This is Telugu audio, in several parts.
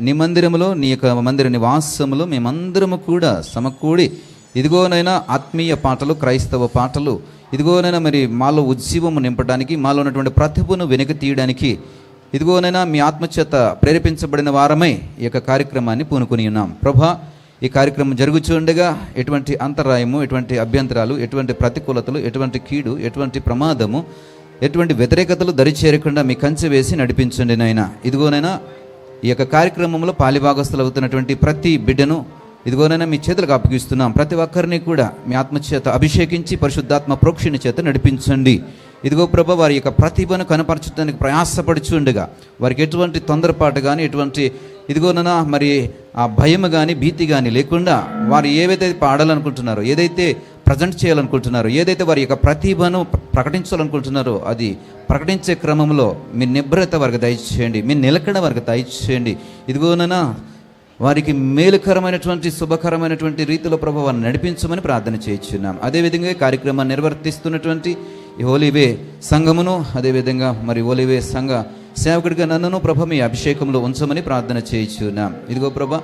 నీ మందిరములో, నీ యొక్క మందిర నివాసములో మేమందరము కూడా సమకూడి ఇదిగోనైనా ఆత్మీయ పాటలు, క్రైస్తవ పాటలు, ఇదిగోనైనా మరి మాలో ఉజ్జీవము నింపడానికి, మాలో ఉన్నటువంటి ప్రతిభను వెనక్కి తీయడానికి ఇదిగోనైనా మీ ఆత్మచేత ప్రేరేపించబడిన వారమై ఈ యొక్క కార్యక్రమాన్ని పూనుకొని ఉన్నాం. ప్రభా, ఈ కార్యక్రమం జరుగుతుండగా ఎటువంటి అంతరాయము, ఎటువంటి అభ్యంతరాలు, ఎటువంటి ప్రతికూలతలు, ఎటువంటి కీడు, ఎటువంటి ప్రమాదము, ఎటువంటి వ్యతిరేకతలు దరిచేరకుండా మీ కంచె వేసి నడిపించండి నాయన. ఇదిగోనైనా ఈ యొక్క కార్యక్రమంలో పాలిభాగస్తులు అవుతున్నటువంటి ప్రతి బిడ్డను ఇదిగోనైనా మీ చేతులకు అప్పగిస్తున్నాం. ప్రతి ఒక్కరిని కూడా మీ ఆత్మచేత అభిషేకించి పరిశుద్ధాత్మ ప్రోక్షణ చేత నడిపించండి. ఇదిగో ప్రభా, వారి యొక్క ప్రతిభను కనపరచడానికి ప్రయాసపడుచుండగా వారికి ఎటువంటి తొందరపాటు కానీ, ఎటువంటి ఇదిగోనైనా మరి ఆ భయం కానీ, భీతి కానీ లేకుండా వారు ఏవైతే పాడాలనుకుంటున్నారో, ఏదైతే ప్రజెంట్ చేయాలనుకుంటున్నారో, ఏదైతే వారి యొక్క ప్రతిభను ప్రకటించాలనుకుంటున్నారో అది ప్రకటించే క్రమంలో మీ నిబ్రత వారికి దయచేయండి, మీ నిలకడ వారికి దయచేయండి. ఇదిగోనైనా వారికి మేలుకరమైనటువంటి, శుభకరమైనటువంటి రీతిలో ప్రభు వారిని నడిపించమని ప్రార్థన చేయించున్నాం. అదేవిధంగా కార్యక్రమాన్ని నిర్వర్తిస్తున్నటువంటి ఈ ఓలివే సంఘమును, అదేవిధంగా మరి ఓలివే సంఘ సేవకుడిగా నన్నును ప్రభు మీ అభిషేకంలో ఉంచమని ప్రార్థన చేయించున్నాం. ఇదిగో ప్రభా,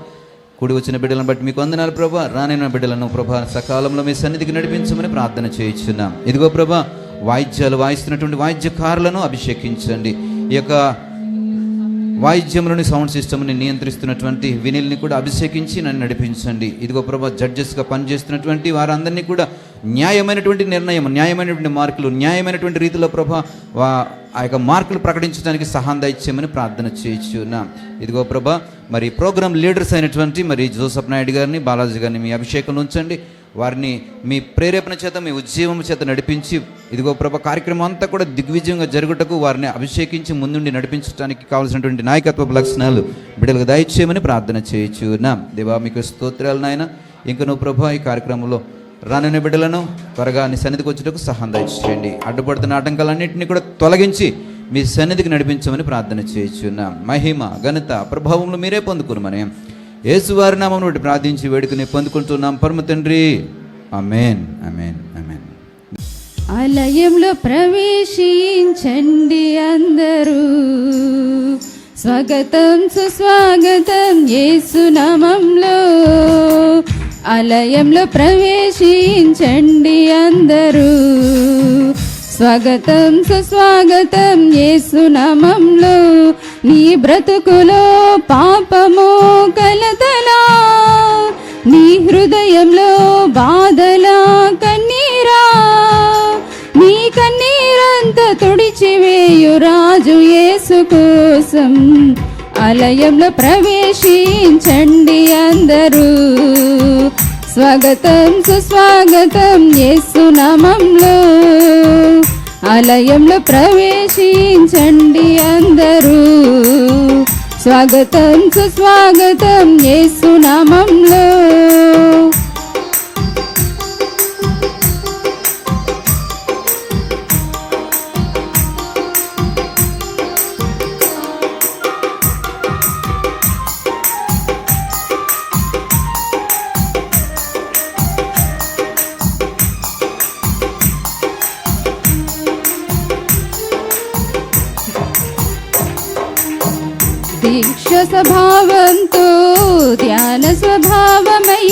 కూడి వచ్చిన బిడ్డలను బట్టి మీకు వందనాలు ప్రభా. రానైన బిడ్డలను ప్రభా సకాలంలో మీ సన్నిధికి నడిపించమని ప్రార్థన చేయించున్నాం. ఇదిగో ప్రభా, వాయిద్యాలు వాయిస్తున్నటువంటి వాయిద్యకారులను అభిషేకించండి. ఈ యొక్క వాయిద్యములని, సౌండ్ సిస్టమ్ని నియంత్రిస్తున్నటువంటి వినిల్ని కూడా అభిషేకించి నన్ను నడిపించండి. ఇదిగో ప్రభా, జడ్జెస్గా పనిచేస్తున్నటువంటి వారందరినీ కూడా న్యాయమైనటువంటి నిర్ణయం, న్యాయమైనటువంటి మార్కులు, న్యాయమైనటువంటి రీతిలో ప్రభా ఆ యొక్క మార్కులు ప్రకటించడానికి సహాయం దయచేయమని ప్రార్థన చేయించున్నాం. ఇదిగో ప్రభా, మరి ప్రోగ్రామ్ లీడర్స్ అయినటువంటి మరి జోసఫ్ నాయుడు గారిని, బాలాజీ గారిని మీ అభిషేకంలో ఉంచండి. వారిని మీ ప్రేరేపణ చేత, మీ ఉజ్జీవం చేత నడిపించి ఇదిగో ప్రభా, కార్యక్రమం అంతా కూడా దిగ్విజయంగా జరుగుటకు వారిని అభిషేకించి ముందుండి నడిపించడానికి కావాల్సినటువంటి నాయకత్వ లక్షణాలు బిడ్డలకు దయచేయమని ప్రార్థన చేయించున్నాం. దేవా, మీకు స్తోత్రాలు నాయన. ఇంక నువ్వు ప్రభా, ఈ కార్యక్రమంలో రానున్న బిడ్డలను త్వరగా నీ సన్నిధికి వచ్చేటకు సహాయం దయచేయండి. అడ్డుపడుతున్న ఆటంకాలన్నింటినీ కూడా తొలగించి మీ సన్నిధికి నడిపించమని ప్రార్థన చేయించున్నాం. మహిమ, ఘనత, ప్రభావంలో మీరే పొందుకున్నామని యేసువారి నామమున బట్టి ప్రార్థించి వేడుకని పొందుకుంటున్నాం పరమ తండ్రి. ఆమేన్, ఆమేన్, ఆమేన్. ఆలయంలో ప్రవేశించండి అందరూ, స్వాగతం సుస్వాగతం యేసు నామములో. ఆలయంలో ప్రవేశించండి అందరూ, స్వాగతం సుస్వాగతం యేసు నామములో. నీ బ్రతుకులో పాపము కలతలా, నీ హృదయంలో బాధలా, కన్నీరా, నీ కన్నీరంతా తుడిచివేయు రాజు యేసు కోసం. ఆలయంలో ప్రవేశించండి అందరూ, స్వాగతం సుస్వాగతం యేసు నామములో. ఆలయంలో ప్రవేశించండి అందరూ, స్వాగతం సుస్వాగతం యేసు నామములో. దీక్ష స్వభావంతో ధ్యాన స్వభావమై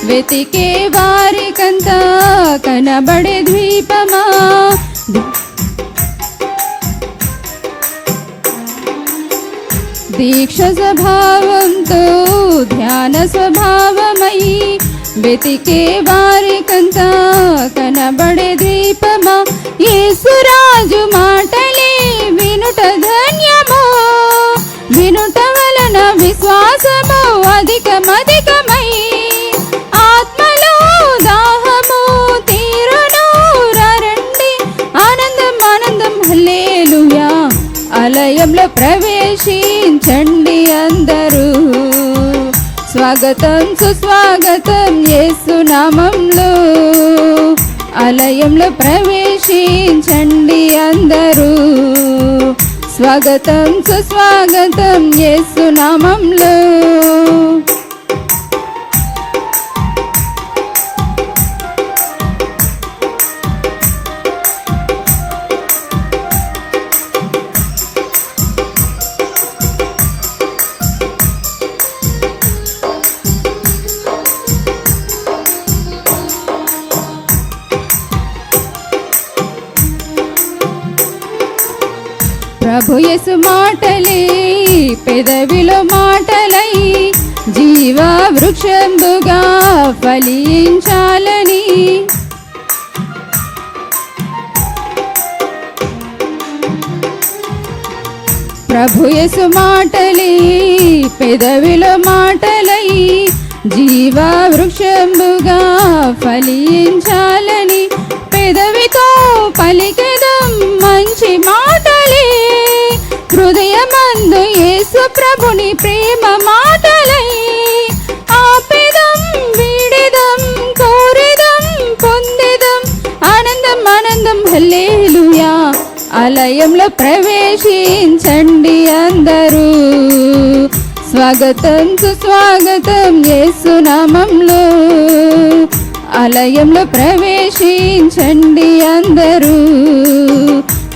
వెతికే వారికంతా కనబడే ద్వీపమా. దీక్ష స్వభావంతో ధ్యాన స్వభావమై వెతికే వారికంతా కనబడే ద్వీపమా. యేసురాజు మాటలే వినుట ధన్యమో, వినుట వలన విశ్వాసము అధికమధికమై ఆత్మలో దాహము తీరును. రండి, ఆనందం ఆనందం హల్లెలూయా. ఆలయంలో ప్రవేశించండి అందరూ, స్వాగతం సుస్వాగతం యేసు నామములో. ఆలయంలో ప్రవేశించండి అందరూ, స్వాగతం సుస్వాగతం యేసు నామములో. ప్రభు యేసు మాటలే పెదవిలో మాటలై జీవ వృక్షంబుగా ఫలించాలని. ప్రభు యేసు మాటలే పెదవిలో మాటలై జీవ వృక్షంబుగా ఫలించాలని. పెదవితో పలికెదం మంచి మాటలే, హృదయమందు యేసు ప్రభుని ప్రేమ మాటలై. ఆపెదం వీడెదం కోరెదం పొందెదం ఆనందం ఆనందం హల్లెలూయా. ఆలయంలో ప్రవేశించండి అందరూ, స్వాగతం సుస్వాగతం యేసు నామంలో. ఆలయంలో ప్రవేశించండి అందరూ,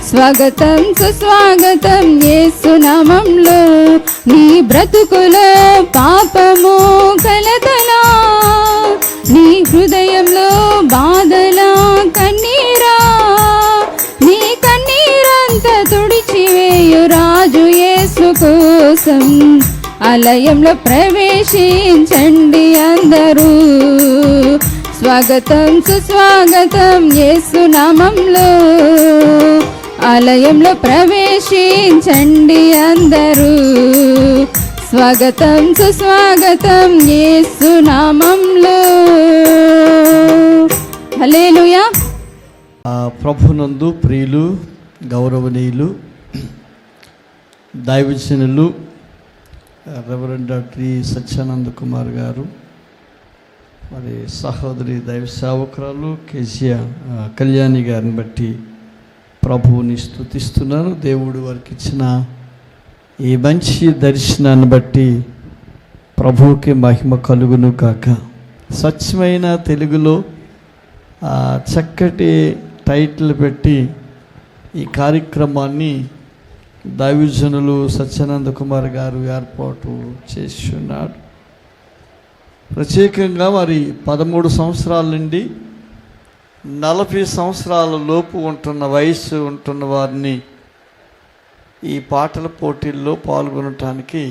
స్వాగతం సుస్వాగతం యేసు నామంలో. నీ బ్రతుకులో పాపము కలతలా, నీ హృదయంలో బాధలా కన్నీరా, నీ కన్నీరంతా తుడిచివేయు రాజు యేసు కోసం. ఆలయంలో ప్రవేశించండి అందరూ, స్వాగతం సుస్వాగతం యేసు నామంలో. ఆలయంలో ప్రవేశించండి అందరూ, స్వాగతం సుస్వాగతం యేసు నామంలో. హల్లెలూయా. ప్రభునందు ప్రియులు, గౌరవనీయులు, దైవజనులు రెవరెండ్ డాక్టర్ సత్యానంద కుమార్ గారు, మరి సహోదరి దైవ సేవకురాలు కళ్యాణి గారిని బట్టి ప్రభువుని స్తుతిస్తున్నాను. దేవుడు వారికి ఇచ్చిన ఈ మంచి దర్శనాన్ని బట్టి ప్రభువుకి మహిమ కలుగును కాక. స్వచ్ఛమైన తెలుగులో చక్కటి టైటిల్ పెట్టి ఈ కార్యక్రమాన్ని దైవజనులు సత్యానంద కుమార్ గారు ఏర్పాటు చేసి ఉన్నాడు. ప్రత్యేకంగా మరి 13 సంవత్సరాల నుండి 40 సంవత్సరాల లోపు ఉంటున్న వయసు ఉంటున్న వారిని ఈ పాటల పోటీల్లో పాల్గొనటానికి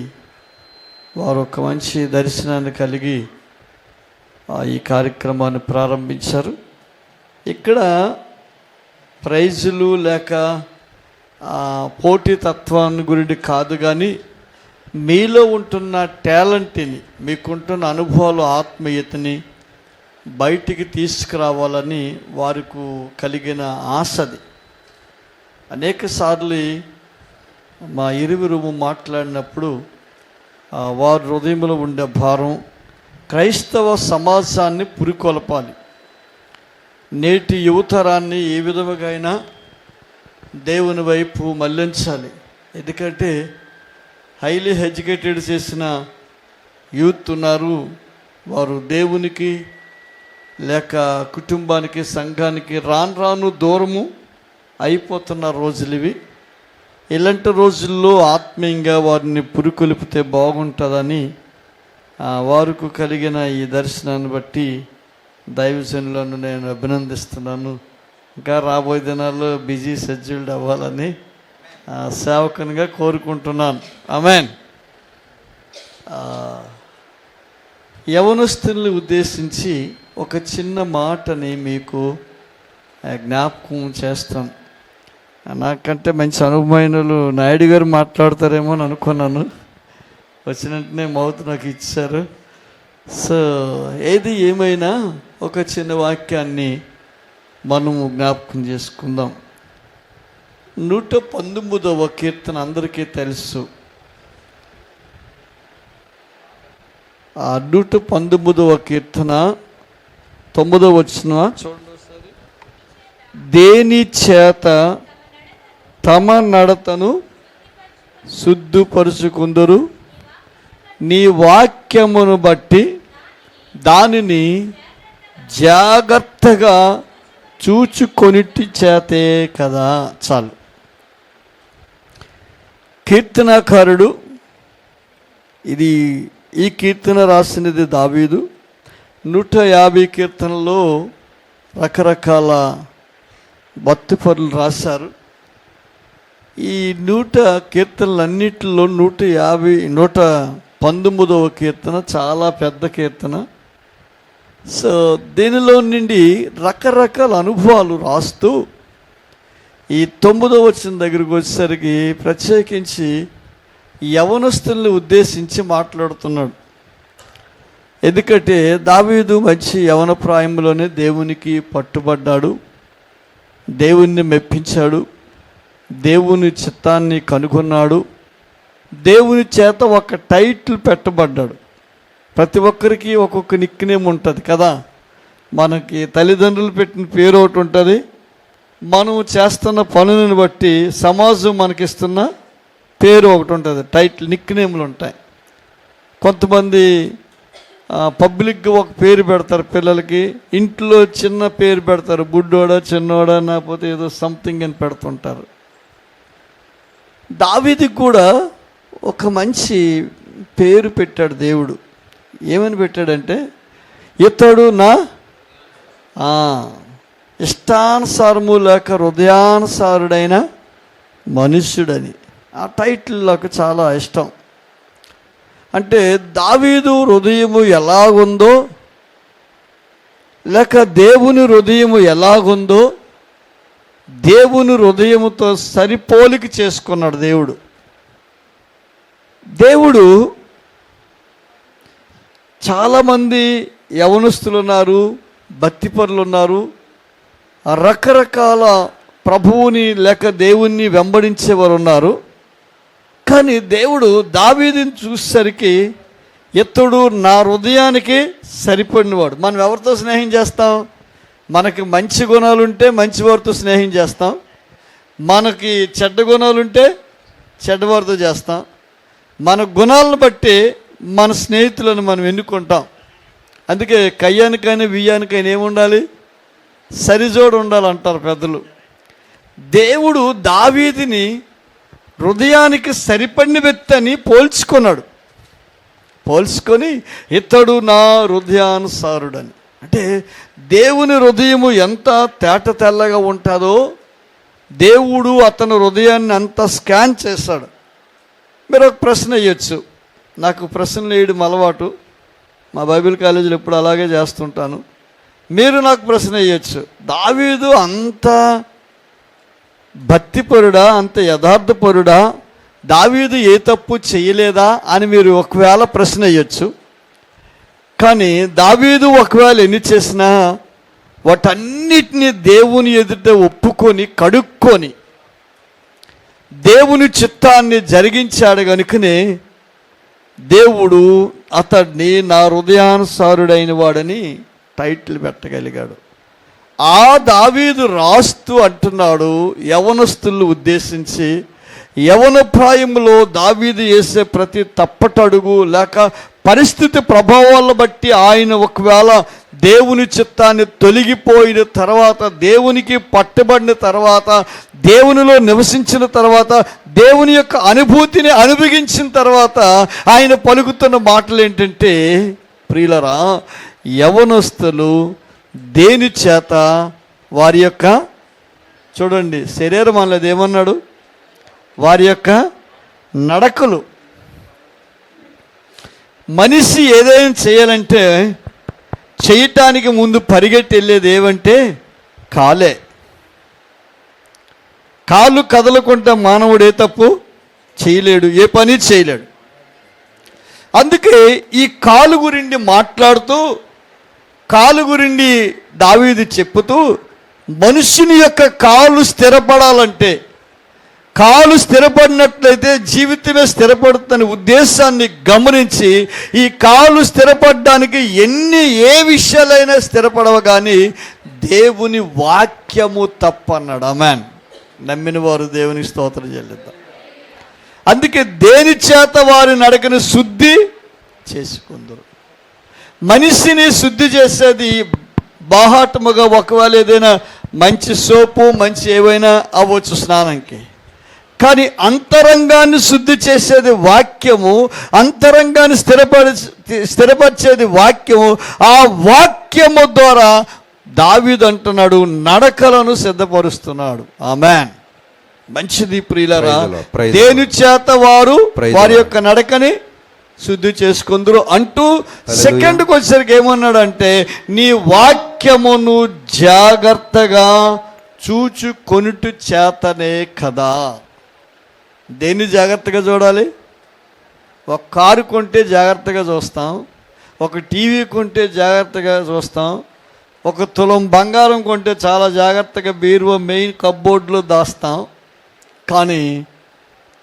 వారు ఒక మంచి దర్శనాన్ని కలిగి ఈ కార్యక్రమాన్ని ప్రారంభించారు. ఇక్కడ ప్రైజులు లేక పోటీతత్వాన్ని గురించి కాదు, కానీ మీలో ఉంటున్న టాలెంట్ని, మీకుంటున్న అనుభవాలు, ఆత్మీయతని బయటికి తీసుకురావాలని వారికి కలిగిన ఆశది. అనేక సార్లు మా ఇరువురు మాట్లాడినప్పుడు వారి హృదయంలో ఉండే భారం క్రైస్తవ సమాజాన్ని పురికొల్పాలి. నేటి యువతరాన్ని ఏ విధముగా అయినా దేవుని వైపు మళ్లించాలి. ఎందుకంటే హైలీ ఎడ్యుకేటెడ్ చేసిన యూత్ ఉన్నారు, వారు దేవునికి లేక కుటుంబానికి, సంఘానికి రాను దూరము అయిపోతున్న రోజులు ఇవి. ఇలాంటి రోజుల్లో ఆత్మీయంగా వారిని పురికొల్పితే బాగుంటుందని వారికి కలిగిన ఈ దర్శనాన్ని బట్టి దైవజనులను నేను అభినందిస్తున్నాను. ఇంకా రాబోయే దినాల్లో బిజీ షెడ్యూల్డ్ అవ్వాలని సేవకునిగా కోరుకుంటున్నాను. ఆమేన్. యవనస్తుల్ని ఉద్దేశించి ఒక చిన్న మాటని మీకు జ్ఞాపకం చేస్తాను. నాకంటే మంచి అనుభవమైనలు నాయుడు గారు మాట్లాడతారేమో అని అనుకున్నాను. వచ్చిన వెంటనే మౌత్ నాకు ఇచ్చారు. సో ఏది ఏమైనా ఒక చిన్న వాక్యాన్ని మనము జ్ఞాపకం చేసుకుందాం. 119వ కీర్తన అందరికీ తెలుసు. ఆ 119వ కీర్తన 9వ వచనం చూడండి ఒకసారి. దేని చేత తమ నడతను శుద్ధపరుచుకుందరు, నీ వాక్యమును బట్టి దానిని జాగ్రత్తగా చూచుకొనిటి చేతే కదా. చాలు. కీర్తనాకారుడు, ఈ కీర్తన రాసినది దావీదు. 150 కీర్తనలో రకరకాల భక్తి పరులు రాశారు. ఈ 100 కీర్తనలన్నిటిలో 119వ కీర్తన చాలా పెద్ద కీర్తన. సో దీనిలో నుండి రకరకాల అనుభవాలు రాస్తూ ఈ 9వ వచనం దగ్గరికి వచ్చేసరికి ప్రత్యేకించి యవనస్తుల్ని ఉద్దేశించి మాట్లాడుతున్నాడు. ఎందుకంటే దావీదు మంచి యవన ప్రాయంలోనే దేవునికి పట్టుబడ్డాడు, దేవుణ్ణి మెప్పించాడు, దేవుని చిత్తాన్ని కనుగొన్నాడు, దేవుని చేత ఒక టైటిల్ పెట్టబడ్డాడు. ప్రతి ఒక్కరికి ఒక్కొక్క నిక్నేమ్ ఉంటుంది కదా. మనకి తల్లిదండ్రులు పెట్టిన పేరు ఒకటి ఉంటుంది, మనం చేస్తున్న పనులను బట్టి సమాజం మనకిస్తున్న పేరు ఒకటి ఉంటుంది, టైటిల్ నిక్నేమ్లు ఉంటాయి. కొంతమంది పబ్లిక్గా ఒక పేరు పెడతారు పిల్లలకి, ఇంట్లో చిన్న పేరు పెడతారు, బుడ్డోడా చిన్నోడా లేకపోతే ఏదో సంథింగ్ అని పెడుతుంటారు. దావీదుకి కూడా ఒక మంచి పేరు పెట్టాడు దేవుడు. ఏమని పెట్టాడంటే, ఇతడు నా ఇష్టానుసారము లేక హృదయానుసారుడైన మనుష్యుడని. ఆ టైటిల్ నాకు చాలా ఇష్టం. అంటే దావీదు హృదయము ఎలాగుందో లేక దేవుని హృదయము ఎలాగుందో దేవుని హృదయముతో సరిపోలిక చేసుకున్నాడు దేవుడు. దేవుడు చాలామంది యవనస్తులు ఉన్నారు, భక్తిపరులు ఉన్నారు, రకరకాల ప్రభువుని లేక దేవుణ్ణి వెంబడించేవారు ఉన్నారు. కానీ దేవుడు దావీదుని చూసేసరికి ఇతడు నా హృదయానికి సరిపడినవాడు. మనం ఎవరితో స్నేహం చేస్తాం? మనకి మంచి గుణాలు ఉంటే మంచివారితో స్నేహం చేస్తాం, మనకి చెడ్డ గుణాలు ఉంటే చెడ్డవారితో చేస్తాం. మన గుణాలను బట్టి మన స్నేహితులను మనం ఎన్నుకుంటాం. అందుకే కయ్యానికైనా బియ్యానికైనా ఏముండాలి? సరిజోడు ఉండాలంటారు పెద్దలు. దేవుడు దావీదుని హృదయానికి సరిపడిన వ్యక్తి అని పోల్చుకొని ఇతడు నా హృదయానుసారుడని. అంటే దేవుని హృదయము ఎంత తేట తెల్లగా ఉంటుందో దేవుడు అతని హృదయాన్ని అంత స్కాన్ చేశాడు. మీరు ఒక ప్రశ్న వేయచ్చు. నాకు ప్రశ్నలు వేయడం అలవాటు, మా బైబిల్ కాలేజీలో ఎప్పుడు అలాగే చేస్తుంటాను. మీరు నాకు ప్రశ్న వేయచ్చు, దావీదు అంత భక్తిపరుడా, అంత యథార్థపరుడా, దావీదు ఏ తప్పు చేయలేదా అని మీరు ఒకవేళ ప్రశ్న వేయచ్చు. కానీ దావీదు ఒకవేళ ఎన్ని చేసినా వాటన్నిటినీ దేవుని ఎదుట ఒప్పుకొని కడుక్కొని దేవుని చిత్తాన్ని జరిగించాడు కనుకనే దేవుడు అతడిని నా హృదయానుసారుడైన వాడని టైటిల్ పెట్టగలిగాడు. ఆ దావీదు రాస్తూ అంటున్నాడు యవనస్తులను ఉద్దేశించి, యవన ప్రాయంలో దావీదు వేసే ప్రతి తప్పటడుగు లేక పరిస్థితి ప్రభావాలను బట్టి ఆయన ఒకవేళ దేవుని చిత్తాన్ని తొలగిపోయిన తర్వాత, దేవునికి పట్టుబడిన తర్వాత, దేవునిలో నివసించిన తర్వాత, దేవుని యొక్క అనుభూతిని అనుభవించిన తర్వాత ఆయన పలుకుతున్న మాటలు ఏంటంటే, ప్రియులరా, యవనస్తులు దేని చేత వారి యొక్క, చూడండి శరీరం అన్నది ఏమన్నాడు, వారి యొక్క నడకలు. మనిషి ఏదైనా చేయాలంటే చేయటానికి ముందు పరిగెట్టి వెళ్ళేది ఏమంటే కాలే. కాళ్ళు కదలకుండా మానవుడు ఏ తప్పు చేయలేడు, ఏ పని చేయలేడు. అందుకే ఈ కాలు గురించి మాట్లాడుతూ, కాలు గురించి దావీదు చెప్పుతూ, మనుషుని యొక్క కాలు స్థిరపడాలంటే, కాలు స్థిరపడినట్లయితే జీవితమే స్థిరపడుతున్న ఉద్దేశాన్ని గమనించి, ఈ కాలు స్థిరపడడానికి ఏ విషయాలైనా స్థిరపడవ కానీ దేవుని వాక్యము తప్పన్నాడు. ఆమేన్. నమ్మిన వారు దేవునికి స్తోత్రం చెల్లిద్దాం. అందుకే దేని చేత వారి నడకను శుద్ధి చేసుకుందరు. మనిషిని శుద్ధి చేసేది బాహాటముగా ఒకవేళ ఏదైనా మంచి సోపు మంచి ఏవైనా అవ్వచ్చు స్నానంకి. కానీ అంతరంగాన్ని శుద్ధి చేసేది వాక్యము, అంతరంగాన్ని స్థిరపరిచేది వాక్యము. ఆ వాక్యము ద్వారా దావీదు అంటున్నాడు నడకలను సిద్ధపరుస్తున్నాడు. ఆమేన్. మంచిది ప్రియులారా. Praise the Lord, praise the దేని చేత వారు Praise వారి the యొక్క నడకని శుద్ధి చేసుకుందరు అంటూ Hallelujah. సెకండ్కి వచ్చేసరికి ఏమన్నాడంటే నీ వాక్యమును జాగ్రత్తగా చూచుకొనుట చేతనే కదా. దేన్ని జాగ్రత్తగా చూడాలి? ఒక కారు కొంటే జాగ్రత్తగా చూస్తాం, ఒక టీవీ కొంటే జాగ్రత్తగా చూస్తాం, ఒక తులం బంగారం కొంటే చాలా జాగ్రత్తగా బీరువా మెయిన్ కప్బోర్డ్లో దాస్తాం. కానీ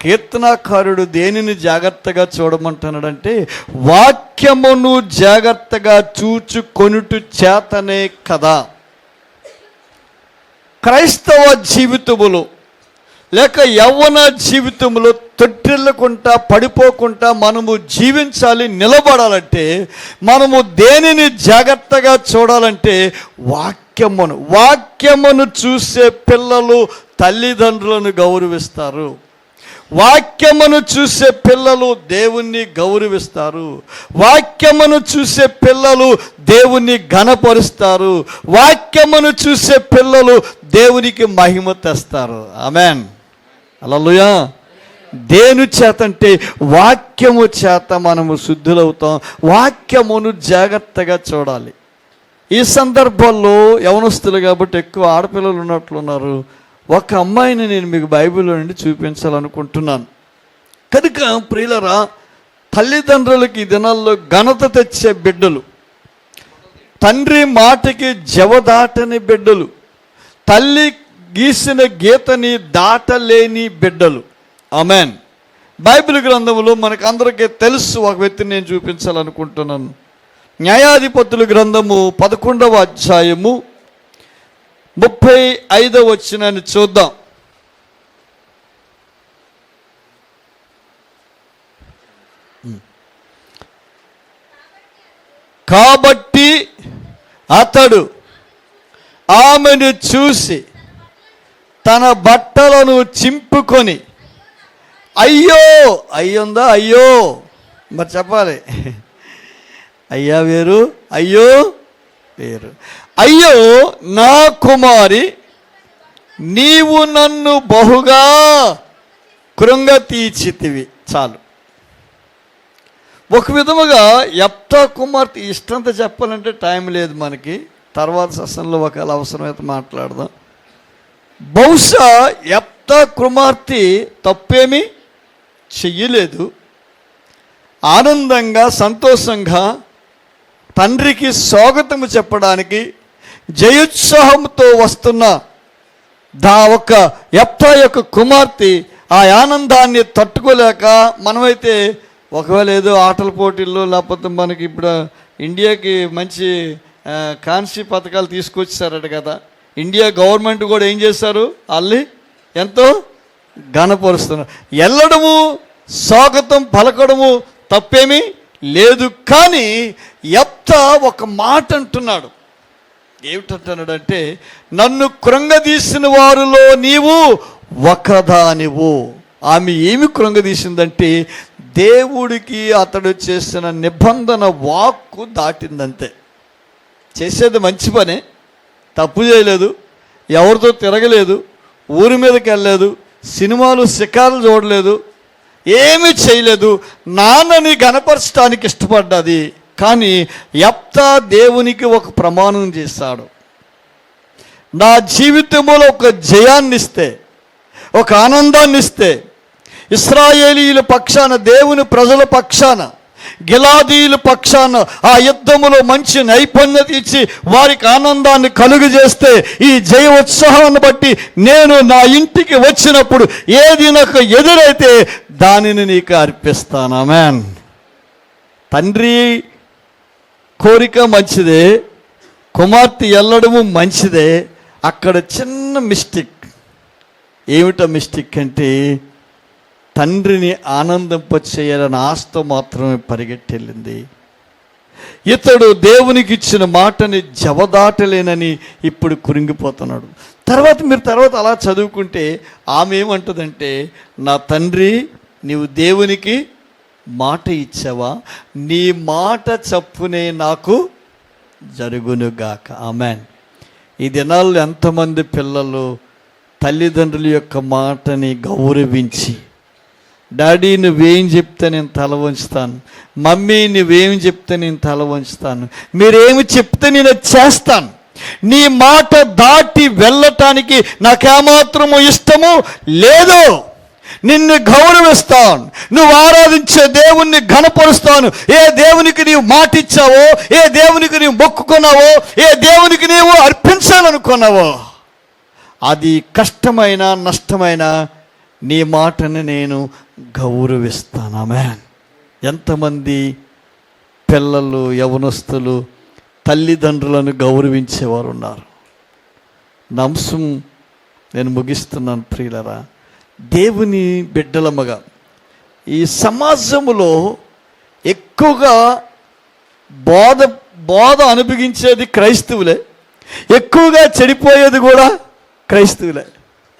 కీర్తనాకారుడు దేనిని జాగ్రత్తగా చూడమంటున్నాడంటే వాక్యమును జాగ్రత్తగా చూచుకొనుట చేతనే కదా. క్రైస్తవ జీవితములో లేక యవ్వన జీవితంలో తొట్టిల్లకుండా పడిపోకుండా మనము జీవించాలి, నిలబడాలంటే మనము దేనిని జాగ్రత్తగా చూడాలంటే వాక్యమును చూసే పిల్లలు తల్లిదండ్రులను గౌరవిస్తారు. వాక్యమును చూసే పిల్లలు దేవుణ్ణి గౌరవిస్తారు. వాక్యమును చూసే పిల్లలు దేవుణ్ణి ఘనపరుస్తారు. వాక్యమును చూసే పిల్లలు దేవునికి మహిమ తెస్తారు. ఆమేన్, హల్లెలూయా. దేని చేత అంటే వాక్యము చేత మనము శుద్ధులవుతాం. వాక్యమును జాగ్రత్తగా చూడాలి. ఈ సందర్భంలో యవనస్తులు కాబట్టి ఎక్కువ ఆడపిల్లలు ఉన్నట్లున్నారు. ఒక అమ్మాయిని నేను మీకు బైబిల్లో నుండి చూపించాలనుకుంటున్నాను. కనుక ప్రియులరా, తల్లిదండ్రులకి ఈ దినాల్లో ఘనత తెచ్చే బిడ్డలు, తండ్రి మాటకి జవదాటని బిడ్డలు, తల్లి గీసిన గీతని దాటలేని బిడ్డలు. ఆమేన్. బైబిల్ గ్రంథంలో మనకు అందరికీ తెలుసు. ఒక వ్యక్తిని నేను చూపించాలనుకుంటున్నాను. న్యాయాధిపతుల గ్రంథము 11వ అధ్యాయము 35వ వచనాన్ని చూద్దాం. కాబట్టి అతడు ఆమెను చూసి తన బట్టలను చింపుకొని, అయ్యో, అయ్యుందా, అయ్యో మరి చెప్పాలి, అయ్యా వేరు, అయ్యో వేరు. అయ్యో నా కుమారి, నీవు నన్ను బహుగా కృంగతీచితివి. చాలు. ఒక విధముగా యెఫ్తా కుమార్తె ఇష్టంతో చెప్పాలంటే టైం లేదు మనకి, తర్వాత సెషన్లో ఒకవేళ అవసరమైతే మాట్లాడదాం. బహుశా యెఫ్తా కుమార్తె తప్పేమీ చెయ్యలేదు. ఆనందంగా సంతోషంగా తండ్రికి స్వాగతము చెప్పడానికి జయోత్సాహంతో వస్తున్న ఒక యెఫ్తా యొక్క కుమార్తె ఆ ఆనందాన్ని తట్టుకోలేక, మనమైతే ఒకవేళ ఏదో ఆటల పోటీల్లో లేకపోతే మనకి ఇప్పుడు ఇండియాకి మంచి కాన్సీ పథకాలు తీసుకొచ్చారట కదా, ఇండియా గవర్నమెంట్ కూడా ఏం చేశారు, వాళ్ళని ఎంతో ఘనపరుస్తున్నారు. వెళ్ళడము, స్వాగతం పలకడము తప్పేమీ లేదు. కానీ యెఫ్తా ఒక మాట అంటున్నాడు. ఏమిటంటున్నాడంటే, నన్ను కృంగదీసిన వారిలో నీవు ఒకదానివు. ఆమె ఏమి కృంగదీసిందంటే దేవుడికి అతడు చేసిన నిబంధన వాక్కు దాటిందంతే. చేసేది మంచి పనే, తప్పు చేయలేదు, ఎవరితో తిరగలేదు, ఊరి మీదకి వెళ్ళలేదు, సినిమాలు షికారులు చూడలేదు, ఏమీ చేయలేదు. నాన్నని గణపరచడానికి ఇష్టపడ్డది. కానీ యెఫ్తా దేవునికి ఒక ప్రమాణం చేశాడు. నా జీవితంలో ఒక జయాన్ని ఇస్తే, ఒక ఆనందాన్ని ఇస్తే, ఇశ్రాయేలీయుల పక్షాన, దేవుని ప్రజల పక్షాన, గిలాదీయుల పక్షాన ఆ యుద్ధములో మంచి నైపుణ్యత ఇచ్చి వారికి ఆనందాన్ని కలుగు చేస్తే, ఈ జయ ఉత్సాహాన్ని బట్టి నేను నా ఇంటికి వచ్చినప్పుడు ఏది నాకు ఎదురైతే దానిని నీకు అర్పిస్తాను. ఆమేన్. తండ్రి కోరిక మంచిదే, కుమార్తె వెళ్ళడము మంచిదే. అక్కడ చిన్న మిస్టేక్. ఏమిటో మిస్టేక్ అంటే, తండ్రిని ఆనందింపచేయాలని ఆశతో మాత్రమే పరిగెట్టెళ్ళింది. ఇతడు దేవునికి ఇచ్చిన మాటని జవదాటలేనని ఇప్పుడు కురింగిపోతున్నాడు. తర్వాత అలా చదువుకుంటే ఆమె ఏమంటుందంటే, నా తండ్రి, నీవు దేవునికి మాట ఇచ్చావా, నీ మాట చప్పునే నాకు జరుగునుగాక. ఆమేన్. ఈ దినాల్లో ఎంతమంది పిల్లలు తల్లిదండ్రుల యొక్క మాటని గౌరవించి, డాడీ నువ్వేం చెప్తే నేను తల వంచుతాను, మమ్మీ నువ్వేం చెప్తే నేను తల వంచుతాను, మీరేమి చెప్తే నేను చేస్తాను, నీ మాట దాటి వెళ్ళటానికి నాకేమాత్రము ఇష్టము లేదు, నిన్ను గౌరవిస్తాను, నువ్వు ఆరాధించే దేవుణ్ణి ఘనపరుస్తాను, ఏ దేవునికి నీవు మాట ఇచ్చావో, ఏ దేవునికి నీవు మొక్కుకున్నావో, ఏ దేవునికి నీవు అర్పించాలనుకున్నావో, అది కష్టమైన నష్టమైన నీ మాటను నేను గౌరవిస్తాను. ఆమేన్. ఎంతమంది పిల్లలు, యవనస్తులు తల్లిదండ్రులను గౌరవించేవారు ఉన్నారు. నా అంశం నేను ముగిస్తున్నాను ప్రియులరా. దేవుని బిడ్డలమ్మగా ఈ సమాజంలో ఎక్కువగా బోధ అనుభవించేది క్రైస్తవులే, ఎక్కువగా చెడిపోయేది కూడా క్రైస్తవులే.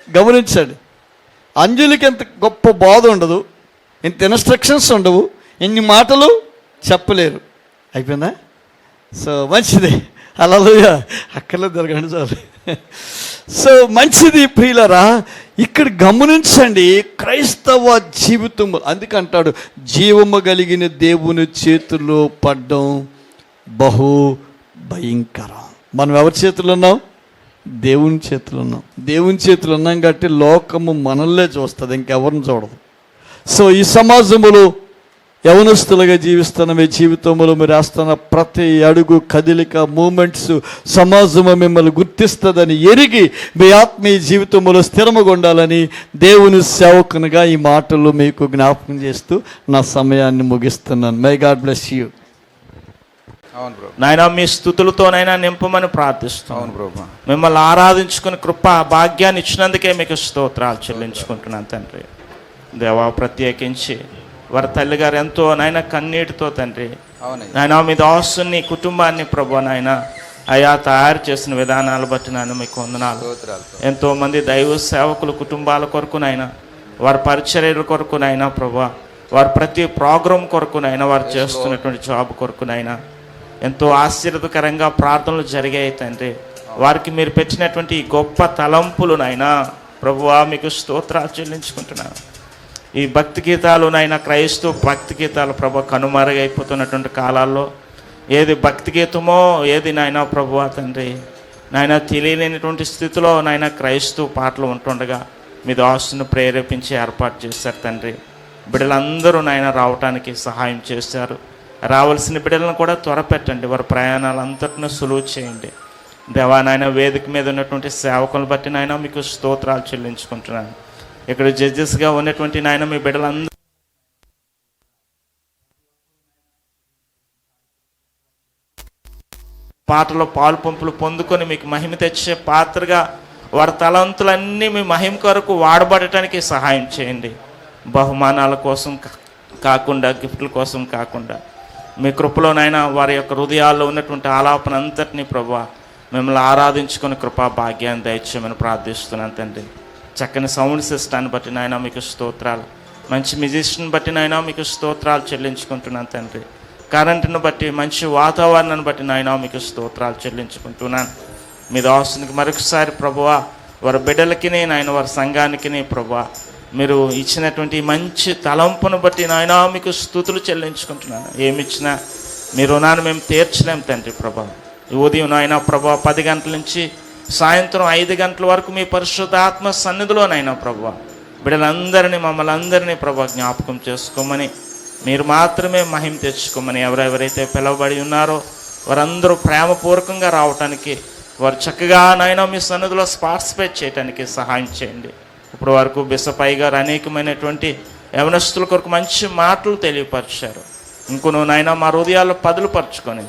గమనించండి, అంజలికి ఎంత గొప్ప బోధ ఉండదు, ఇంత ఇన్స్ట్రక్షన్స్ ఉండవు, ఇన్ని మాటలు చెప్పలేరు. అయిపోయిందా? సో మంచిది, హల్లెలూయా, అక్కర్లేదు తిరగండి చాలు. సో మంచిది ప్రియులరా. ఇక్కడ గమనించండి, క్రైస్తవ జీవితం అందుకంటాడు, జీవము కలిగిన దేవుని చేతుల్లో పడ్డం బహు భయంకరం. మనం ఎవరి చేతుల్లో ఉన్నాం? దేవుని చేతులు ఉన్నాం. దేవుని చేతులు ఉన్నాం కాబట్టి లోకము మనల్నే చూస్తుంది, ఇంకెవరిని చూడదు. సో ఈ సమాజంలో యవనస్తులుగా జీవిస్తున్న మీ జీవితంలో మీరు వేస్తున్న ప్రతి అడుగు, కదిలిక, మూమెంట్స్ సమాజము మిమ్మల్ని గుర్తిస్తుందని ఎరిగి మీ ఆత్మీయ జీవితంలో స్థిరముగా ఉండాలని దేవుని సేవకునిగా ఈ మాటలు మీకు జ్ఞాపకం చేస్తూ నా సమయాన్ని ముగిస్తున్నాను. My God bless you. నాయన మీ స్తుతులతోనైనా నింపమని ప్రార్థిస్తాను. మిమ్మల్ని ఆరాధించుకుని కృప భాగ్యాన్ని ఇచ్చినందుకే మీకు స్తోత్రాలు చెల్లించుకుంటున్నాను తండ్రి. దేవా, ప్రత్యేకించి వారి తల్లిగారు ఎంతో నాయన కన్నీటితో తండ్రి నాయన మీ దాసుని కుటుంబాన్ని ప్రభు నాయన అయా తయారు చేసిన విధానాలు బట్టి నాయన మీకు వందనాలు. ఎంతోమంది దైవ సేవకుల కుటుంబాల కొరకు నాయన, వారి పరిచర్యల కొరకు నాయన ప్రభు, వారి ప్రతి ప్రోగ్రాం కొరకు నాయన, వారు చేస్తున్నటువంటి జాబ్ కొరకు నాయన ఎంతో ఆశీర్వదకరంగా ప్రార్థనలు జరిగాయి తండ్రి. వారికి మీరు పెట్టినటువంటి ఈ గొప్ప తలంపులు నాయనా ప్రభువా మీకు స్తోత్రాలు చెల్లించుకుంటున్నాను. ఈ భక్తి గీతాలు నాయన, క్రైస్తవ భక్తి గీతాలు ప్రభు కనుమరుగైపోతున్నటువంటి కాలాల్లో ఏది భక్తి గీతమో ఏది నాయన ప్రభువా తండ్రి నాయన తెలియలేనటువంటి స్థితిలో నాయన క్రైస్తవ పాటలు ఉంటుండగా మీ దాసును ప్రేరేపించి ఏర్పాటు చేశారు తండ్రి. బిడ్డలందరూ నాయన రావటానికి సహాయం చేశారు. రావాల్సిన బిడ్డలను కూడా త్వరపెట్టండి, వారి ప్రయాణాలంతటిని సులువు చేయండి. దేవా నాయన, వేదిక మీద ఉన్నటువంటి సేవకులను బట్టి నాయన మీకు స్తోత్రాలు చెల్లించుకుంటున్నాను. ఇక్కడ జడ్జెస్గా ఉన్నటువంటి నాయన మీ బిడ్డలందరూ పాటలో పాలు పంపులు పొందుకొని మీకు మహిమ తెచ్చే పాత్రగా వారి తలంతులన్నీ మీ మహిమ కొరకు వాడబడటానికి సహాయం చేయండి. బహుమానాల కోసం కాకుండా, గిఫ్ట్ల కోసం కాకుండా మీ కృపలోనైనా వారి యొక్క హృదయాల్లో ఉన్నటువంటి ఆలాపన అంతటినీ ప్రభువా మిమ్మల్ని ఆరాధించుకుని కృపా భాగ్యాన్ని దయచేయమని ప్రార్థిస్తున్నాను తండ్రి. చక్కని సౌండ్ సిస్టాన్ని బట్టి నాయన మీకు స్తోత్రాలు, మంచి మ్యూజిషియన్ బట్టి నాయన మీకు స్తోత్రాలు చెల్లించుకుంటున్నాను తండ్రి. కరెంటును బట్టి, మంచి వాతావరణాన్ని బట్టి నాయన మీకు స్తోత్రాలు చెల్లించుకుంటున్నాను. మీ దాసునికి మరొకసారి ప్రభువా వారి బిడ్డలకి నాయన, వారి సంఘానికి ప్రభువా మీరు ఇచ్చినటువంటి మంచి తలంపును బట్టి నాయన మీకు స్తుతులు చెల్లించుకుంటున్నాను. ఏమిచ్చినా మీ రుణాన్ని మేము తీర్చలేం తండ్రి ప్రభా. ఉదయం నాయన ప్రభా 10 గంటల నుంచి సాయంత్రం 5 గంటల వరకు మీ పరిశుద్ధాత్మ సన్నిధిలోనైనా ప్రభువా బిడ్డలందరినీ, మమ్మల్ని అందరినీ ప్రభా జ్ఞాపకం చేసుకోమని, మీరు మాత్రమే మహిమ తెచ్చుకోమని, ఎవరెవరైతే పిలువబడి ఉన్నారో వారందరూ ప్రేమపూర్వకంగా రావటానికి, వారు చక్కగా నాయన మీ సన్నిధిలో పార్టిసిపేట్ చేయడానికి సహాయం చేయండి. ఇప్పుడు వరకు బిసపై గారు అనేకమైనటువంటి యవనస్తుల కొరకు మంచి మాటలు తెలియపరిచారు. ఇంకొను నాయన మా హృదయాల్లో పదులుపరుచుకొని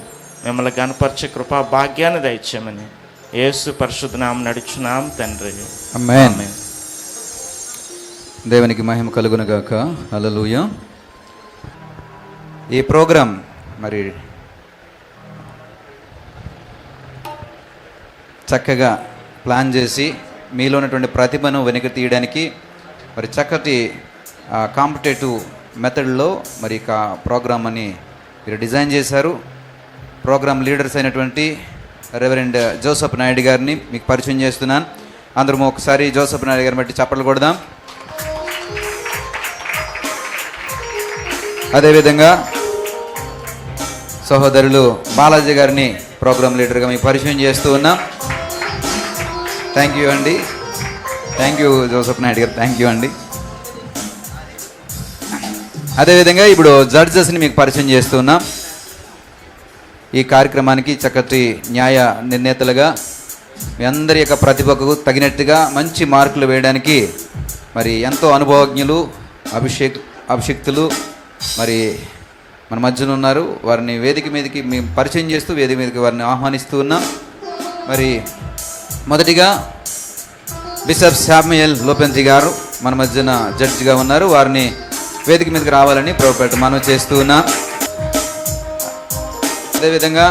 మిమ్మల్ని గణపరిచే కృపా భాగ్యాన్ని దయచేయమని యేసు పరిశుద్ధ నామమున నడుచున్నాం తండ్రి. ఆమేన్. దేవునికి మహిమ కలుగును గాక. హల్లెలూయా. ఈ ప్రోగ్రాం మరి చక్కగా ప్లాన్ చేసి మీలో ఉన్నటువంటి ప్రతిభను వెనక్కి తీయడానికి మరి చక్కటి కాంపిటేటివ్ మెథడ్లో మరి ప్రోగ్రామ్ అని మీరు డిజైన్ చేశారు. ప్రోగ్రామ్ లీడర్స్ అయినటువంటి రెవరెండ్ జోసెఫ్ నాయుడు గారిని మీకు పరిచయం చేస్తున్నాను. అందరం ఒకసారి జోసఫ్ నాయుడు గారిని బట్టి చప్పట్లు కొడదాం. అదేవిధంగా సహోదరులు బాలాజీ గారిని ప్రోగ్రామ్ లీడర్గా మీకు పరిచయం చేస్తూ ఉన్నాం. థ్యాంక్ యూ అండి. థ్యాంక్ యూ జోసఫ్ నాయుడు గారు, థ్యాంక్ యూ అండి. అదేవిధంగా ఇప్పుడు జడ్జెస్ని మీకు పరిచయం చేస్తున్నాం. ఈ కార్యక్రమానికి చక్కటి న్యాయ నిర్ణేతలుగా మీ అందరి యొక్క ప్రతిభకు తగినట్టుగా మంచి మార్కులు వేయడానికి మరి ఎంతో అనుభవజ్ఞులు, అభిషిక్తులు మరి మన మధ్యన ఉన్నారు. వారిని వేదిక మీదకి మేము పరిచయం చేస్తూ వేదిక మీదకి వారిని ఆహ్వానిస్తూ ఉన్నాం. మరి మొదటిగా బిషప్ శామ్యుయల్ లోపెంతి గారు మన మధ్యన జడ్జిగా ఉన్నారు. వారిని వేదిక మీదకి రావాలని ప్రభుపేట మనం చేస్తూ ఉన్నాం. అదేవిధంగా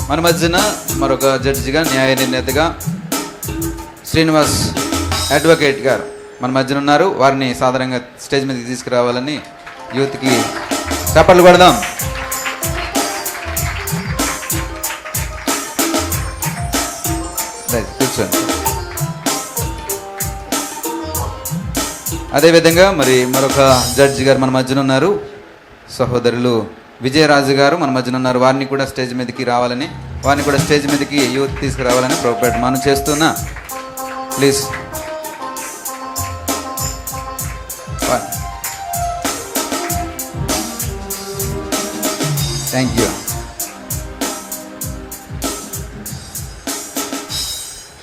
మన మధ్యన మరొక జడ్జిగా న్యాయ నిర్ణేతగా శ్రీనివాస్ అడ్వకేట్ గారు మన మధ్యన ఉన్నారు. వారిని సాధారణంగా స్టేజ్ మీదకి తీసుకురావాలని యూత్కి చప్పట్లు కొడదాం. కూర్చోండి. అదేవిధంగా మరి మరొక జడ్జి గారు మన మధ్యన ఉన్నారు. సహోదరులు విజయరాజు గారు మన మధ్యన ఉన్నారు. వారిని కూడా స్టేజ్ మీదకి రావాలని, వారిని కూడా స్టేజ్ మీదకి యూత్ తీసుకురావాలని ప్రభుపేట మనం చేస్తున్నా. Please thank you.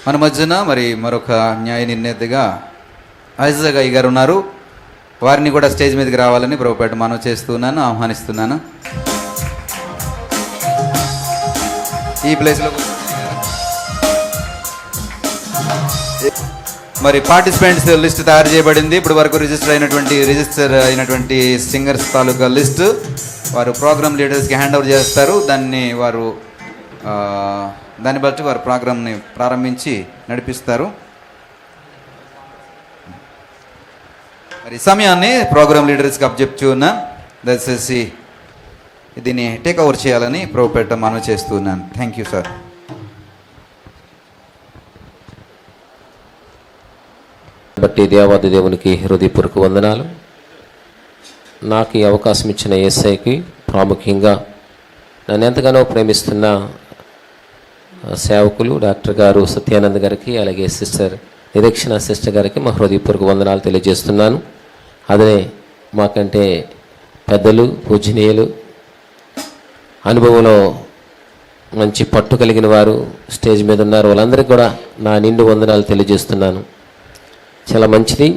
మన మధ్యన మరి మరొక న్యాయ నిర్ణేతగా ఐజాగయ్య గారు ఉన్నారు. వారిని కూడా స్టేజ్ మీదకి రావాలని ప్రభుపేట మనం చేస్తున్నాను, ఆహ్వానిస్తున్నాను. ఈ ప్లేస్లో మరి పార్టిసిపెంట్స్ లిస్ట్ తయారు చేయబడింది. ఇప్పుడు వరకు రిజిస్టర్ అయినటువంటి సింగర్స్ తాలూకా లిస్టు వారు ప్రోగ్రామ్ లీడర్స్కి హ్యాండ్ ఓవర్ చేస్తారు. దాన్ని బట్టి వారు ప్రోగ్రామ్ని ప్రారంభించి నడిపిస్తారు. మరి సమయాన్ని ప్రోగ్రామ్ లీడర్స్కి అబ్జెక్ట్ ఉన్నా, దయచేసి దీన్ని టేక్ ఓవర్ చేయాలని ప్రభుపేట మనం చేస్తూ ఉన్నాను. Thank you sir. బట్టి దేవాది దేవునికి హృదయపూర్వక వందనాలు. నాకు ఈ అవకాశం ఇచ్చిన యేసయ్యకి, ప్రాముఖ్యంగా నన్ను ఎంతగానో ప్రేమిస్తున్న సేవకులు డాక్టర్ గారు సత్యానంద్ గారికి, అలాగే సిస్టర్ నిరీక్షణ సిస్టర్ గారికి మా హృదయపూర్వక వందనాలు తెలియజేస్తున్నాను. అదే మాకంటే పెద్దలు, పూజనీయులు, అనుభవంలో మంచి పట్టు కలిగిన వారు స్టేజ్ మీద ఉన్నారు. వాళ్ళందరికీ కూడా నా నిండు వందనాలు తెలియజేస్తున్నాను. చాలా మంచిది.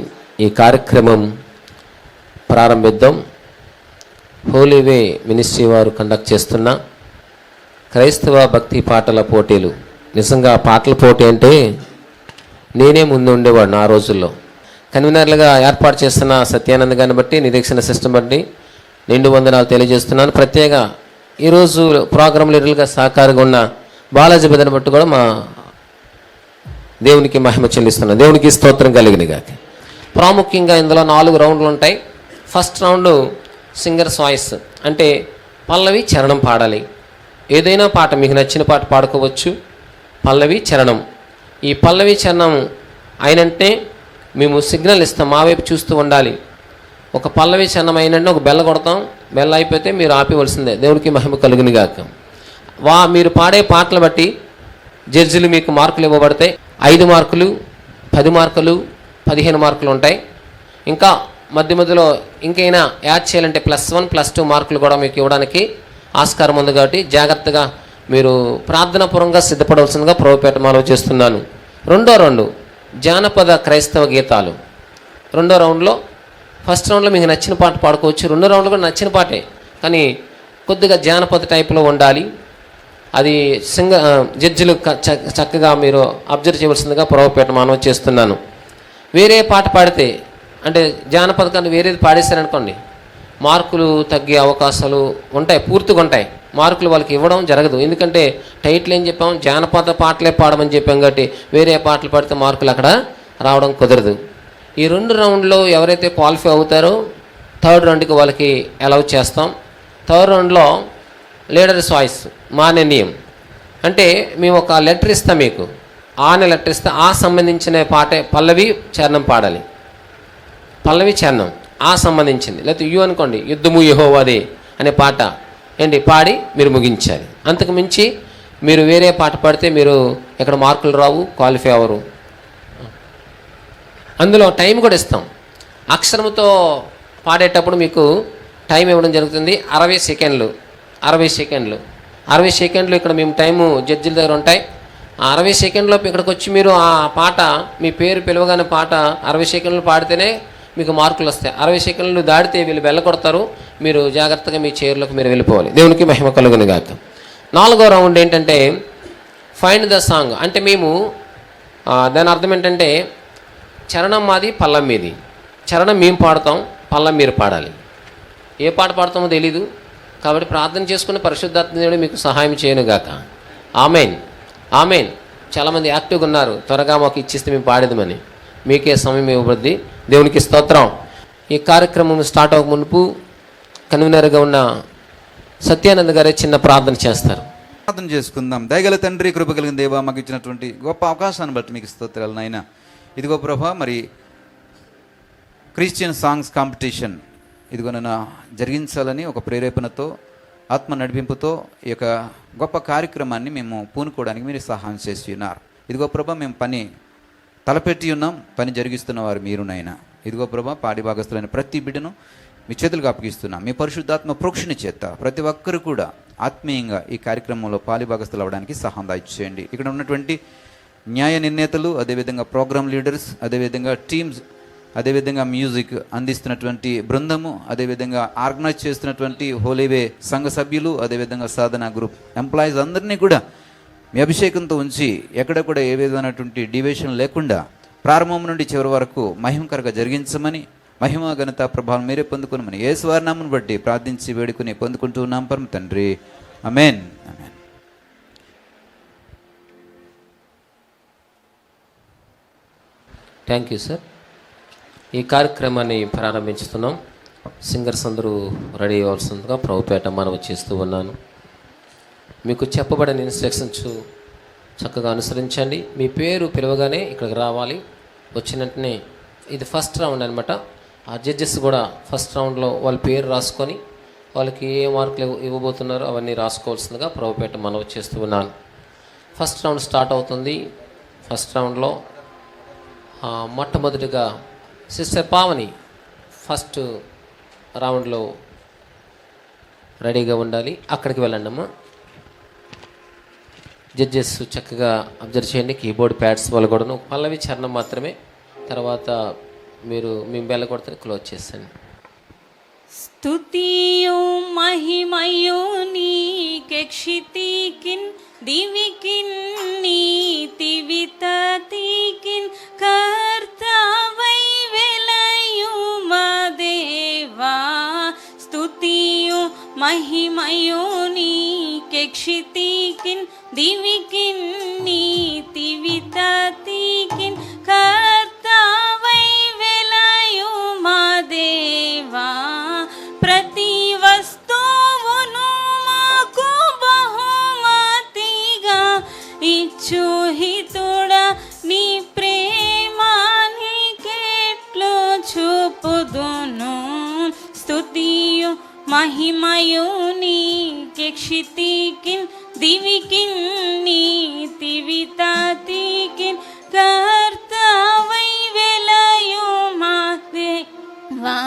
ఈ కార్యక్రమం ప్రారంభిద్దాం. హోలీ వే మినిస్ట్రీ వారు కండక్ట్ చేస్తున్న క్రైస్తవ భక్తి పాటల పోటీలు. నిజంగా పాటల పోటీ అంటే నేనే ముందు ఉండేవాడిని ఆ రోజుల్లో. కన్వీనర్లుగా ఏర్పాటు చేస్తున్న సత్యానంద్ గారిని బట్టి, నిరీక్షణ సిస్టమ్ బట్టి నిండు వందనాలు తెలియజేస్తున్నాను. ప్రత్యేక ఈరోజు ప్రోగ్రామ్ లీడర్లుగా సహకారంగా ఉన్న బాలాజీ బెదను బట్టి కూడా మా దేవునికి మహిమ చెల్లిస్తున్నాను. దేవునికి స్తోత్రం కలిగినగా. ప్రాముఖ్యంగా ఇందులో 4 రౌండ్లు ఉంటాయి. ఫస్ట్ రౌండ్ సింగర్స్ వాయిస్, అంటే పల్లవి చరణం పాడాలి. ఏదైనా పాట మీకు నచ్చిన పాట పాడుకోవచ్చు. పల్లవి చరణం. ఈ పల్లవి చరణం అయినంటే మేము సిగ్నల్ ఇస్తాం, మా వైపు చూస్తూ ఉండాలి. ఒక పల్లవి చరణం అయినంటే ఒక బెల్ల కొడతాం, బెల్ల అయిపోతే మీరు ఆపివలసిందే. దేవునికి మహిమ కలుగునిగాక. మీరు పాడే పాటలు బట్టి జడ్జిలు మీకు మార్కులు ఇవ్వబడతాయి. 5 మార్కులు, 10 మార్కులు, 15 మార్కులు ఉంటాయి. ఇంకా మధ్య మధ్యలో ఇంకైనా యాడ్ చేయాలంటే +1, +2 మార్కులు కూడా మీకు ఇవ్వడానికి ఆస్కారం ఉంది. కాబట్టి జాగ్రత్తగా మీరు ప్రార్థనాపూర్వకంగా సిద్ధపడవలసిందిగా ప్రభుపేట మనవి చేస్తున్నాను. రెండో రౌండ్ జానపద క్రైస్తవ గీతాలు. రెండో రౌండ్లో, ఫస్ట్ రౌండ్లో మీకు నచ్చిన పాట పాడుకోవచ్చు. రెండో రౌండ్లో కూడా నచ్చిన పాటే, కానీ కొద్దిగా జానపద టైపులో ఉండాలి. అది జడ్జిలు చక్కగా మీరు అబ్జర్వ్ చేయవలసిందిగా ప్రభుపేట మనవి చేస్తున్నాను. వేరే పాట పాడితే, అంటే జానపద కన్నా వేరేది పాడేశారనుకోండి, మార్కులు తగ్గే అవకాశాలు ఉంటాయి, పూర్తిగా ఉంటాయి. మార్కులు వాళ్ళకి ఇవ్వడం జరగదు. ఎందుకంటే టైటిల్ ఏం చెప్పాం, జానపద పాటలే పాడమని చెప్పాం. కాబట్టి వేరే పాటలు పాడితే మార్కులు అక్కడ రావడం కుదరదు. ఈ 2 రౌండ్లో ఎవరైతే క్వాలిఫై అవుతారో థర్డ్ రౌండ్కి వాళ్ళకి అలౌ చేస్తాం. థర్డ్ రౌండ్లో లీడర్స్ వాయిస్, మా నిర్ణయం. అంటే మేము ఒక లెటర్ ఇస్తాం మీకు, ఆ అనే లెటర్ ఇస్తే ఆ సంబంధించిన పాట పల్లవి చరణం పాడాలి. పల్లవి చరణం ఆ సంబంధించింది. లేకపోతే యు అనుకోండి, యుద్ధము యెహోవాదే అనే పాట ఏంటి పాడి మీరు ముగించాలి. అంతకు మించి మీరు వేరే పాట పాడితే మీరు ఎక్కడ మార్కులు రావు, క్వాలిఫై అవ్వరు. అందులో టైం కూడా ఇస్తాం. అక్షరముతో పాడేటప్పుడు మీకు టైం ఇవ్వడం జరుగుతుంది. 60 సెకండ్లు 60 సెకండ్లు 60 సెకండ్లు ఇక్కడ మేము టైము జడ్జిల దగ్గర ఉంటాయి. ఆ 60 సెకండ్లోపు ఇక్కడికి వచ్చి మీరు ఆ పాట మీ పేరు పిలవగానే పాట 60 సెకండ్లు పాడితేనే మీకు మార్కులు వస్తాయి. 60 సెకండ్లు దాటితే వీళ్ళు వెళ్ళగొడతారు. మీరు జాగ్రత్తగా మీ చైర్లోకి మీరు వెళ్ళిపోవాలి. దేవునికి మహిమ కలుగును గాక. 4వ రౌండ్ ఏంటంటే ఫైండ్ ద సాంగ్. అంటే మేము దాని అర్థం ఏంటంటే చరణం మాది, పల్లం మీది. చరణం మేము పాడతాం, పల్లం మీరు పాడాలి. ఏ పాట పాడతామో తెలీదు కాబట్టి ప్రార్థన చేసుకుని పరిశుద్ధాత్మ దేవుడు మీకు సహాయం చేయను గాక. Amen amen. చాలామంది యాక్టివ్గా ఉన్నారు, త్వరగా మాకు ఇచ్చిస్తే మేము పాడేదమని. మీకే సమయం ఇవ్వబద్ది. దేవునికి స్తోత్రం. ఈ కార్యక్రమం స్టార్ట్ అవ్వక మునుపు కన్వీనర్గా ఉన్న సత్యానంద్ గారే చిన్న ప్రార్థన చేస్తారు. ప్రార్థన చేసుకుందాం. దయగల తండ్రి, కృప కలిగిన దేవా, మాకు ఇచ్చినటువంటి గొప్ప అవకాశాన్ని బట్టి మీకు స్తోత్రాలు నాయన. ఇదిగో ప్రభా, మరి క్రిస్టియన్ సాంగ్స్ కాంపిటీషన్ ఇదిగో నన్ను జరిగించాలని ఒక ప్రేరేపణతో, ఆత్మ నడిపింపుతో ఈ యొక్క గొప్ప కార్యక్రమాన్ని మేము పూనుకోవడానికి మీరు సహాయం చేసి ఉన్నారు. ఇదిగో ప్రభా, మేము పని తలపెట్టి ఉన్నాం, పని జరిగిస్తున్న వారు మీరునైనా. ఇదిగో ప్రభా, పాడి భాగస్తులైన ప్రతి బిడ్డను మీ చేతులకు అప్పగిస్తున్నాం. మీ పరిశుద్ధాత్మ ప్రోక్షణ చేత ప్రతి ఒక్కరు కూడా ఆత్మీయంగా ఈ కార్యక్రమంలో పాలి భాగస్తులు అవ్వడానికి సహాయం దయచేయండి. ఇక్కడ ఉన్నటువంటి న్యాయ నిర్ణేతలు, అదేవిధంగా ప్రోగ్రామ్ లీడర్స్, అదేవిధంగా టీమ్స్, అదేవిధంగా మ్యూజిక్ అందిస్తున్నటువంటి బృందము, అదేవిధంగా ఆర్గనైజ్ చేస్తున్నటువంటి హోలీవే సంఘ సభ్యులు, అదేవిధంగా సాధన గ్రూప్ ఎంప్లాయీస్ అందరినీ కూడా మీ అభిషేకంతో ఉంచి ఎక్కడ కూడా ఏ విధమైనటువంటి డివిజన్ లేకుండా ప్రారంభం నుండి చివరి వరకు మహిమకరంగా జరిగించమని, మహిమ ఘనత ప్రభావం మీరే పొందుకునమని యేసు వారి నామమును బట్టి ప్రార్థించి వేడుకుని పొందుకుంటూ ఉన్నాం పరమ తండ్రి. Amen amen. Thank you sir. ఈ కార్యక్రమాన్ని ప్రారంభించుతున్నాం. సింగర్స్ అందరూ రెడీ అవ్వాల్సిందిగా ప్రభుపేట మనవి చేస్తూ ఉన్నాను. మీకు చెప్పబడిన ఇన్స్ట్రక్షన్స్ చక్కగా అనుసరించండి. మీ పేరు పిలవగానే ఇక్కడికి రావాలి. వచ్చిన వెంటనే ఇది ఫస్ట్ రౌండ్ అనమాట. ఆ జడ్జెస్ కూడా ఫస్ట్ రౌండ్లో వాళ్ళ పేరు రాసుకొని వాళ్ళకి ఏ మార్కులు ఇవ్వబోతున్నారో అవన్నీ రాసుకోవాల్సిందిగా ప్రభుపేట మనవి చేస్తూ ఉన్నాను. ఫస్ట్ రౌండ్ స్టార్ట్ అవుతుంది. ఫస్ట్ రౌండ్లో మొట్టమొదటిగా సిస్టర్ పావని ఫస్ట్ రౌండ్లో రెడీగా ఉండాలి. అక్కడికి వెళ్ళండి అమ్మా. జడ్జెస్ చక్కగా అబ్జర్వ్ చేయండి. కీబోర్డ్ ప్యాడ్స్ వాళ్ళు కూడాను పల్లవి చరణం మాత్రమే. తర్వాత మేము బెల్ల కొడితే క్లోజ్ చేస్తాను. స్తుతియు మహిమయు నీకే క్షితికిన్ దివికిన్ నీతివితతికిన్ కర్తవై వెలయు మా దేవా. స్తుతియు మహిమయు నీకే క్షితికిన్ దివికిన్ నీతివితతికిన్ కర్తవై వెలయు మా దేవా. ప్రతి వస్తువును మాకు బహుమతిగా ఇచ్చుహితుడా నీ ప్రేమానికెట్లు చూపుదును. స్తుతియు మహిమయు నీకే క్షితికిన్ దివికిన్ నీతివితతికిన్ కర్తవై వెలయు మా దేవా.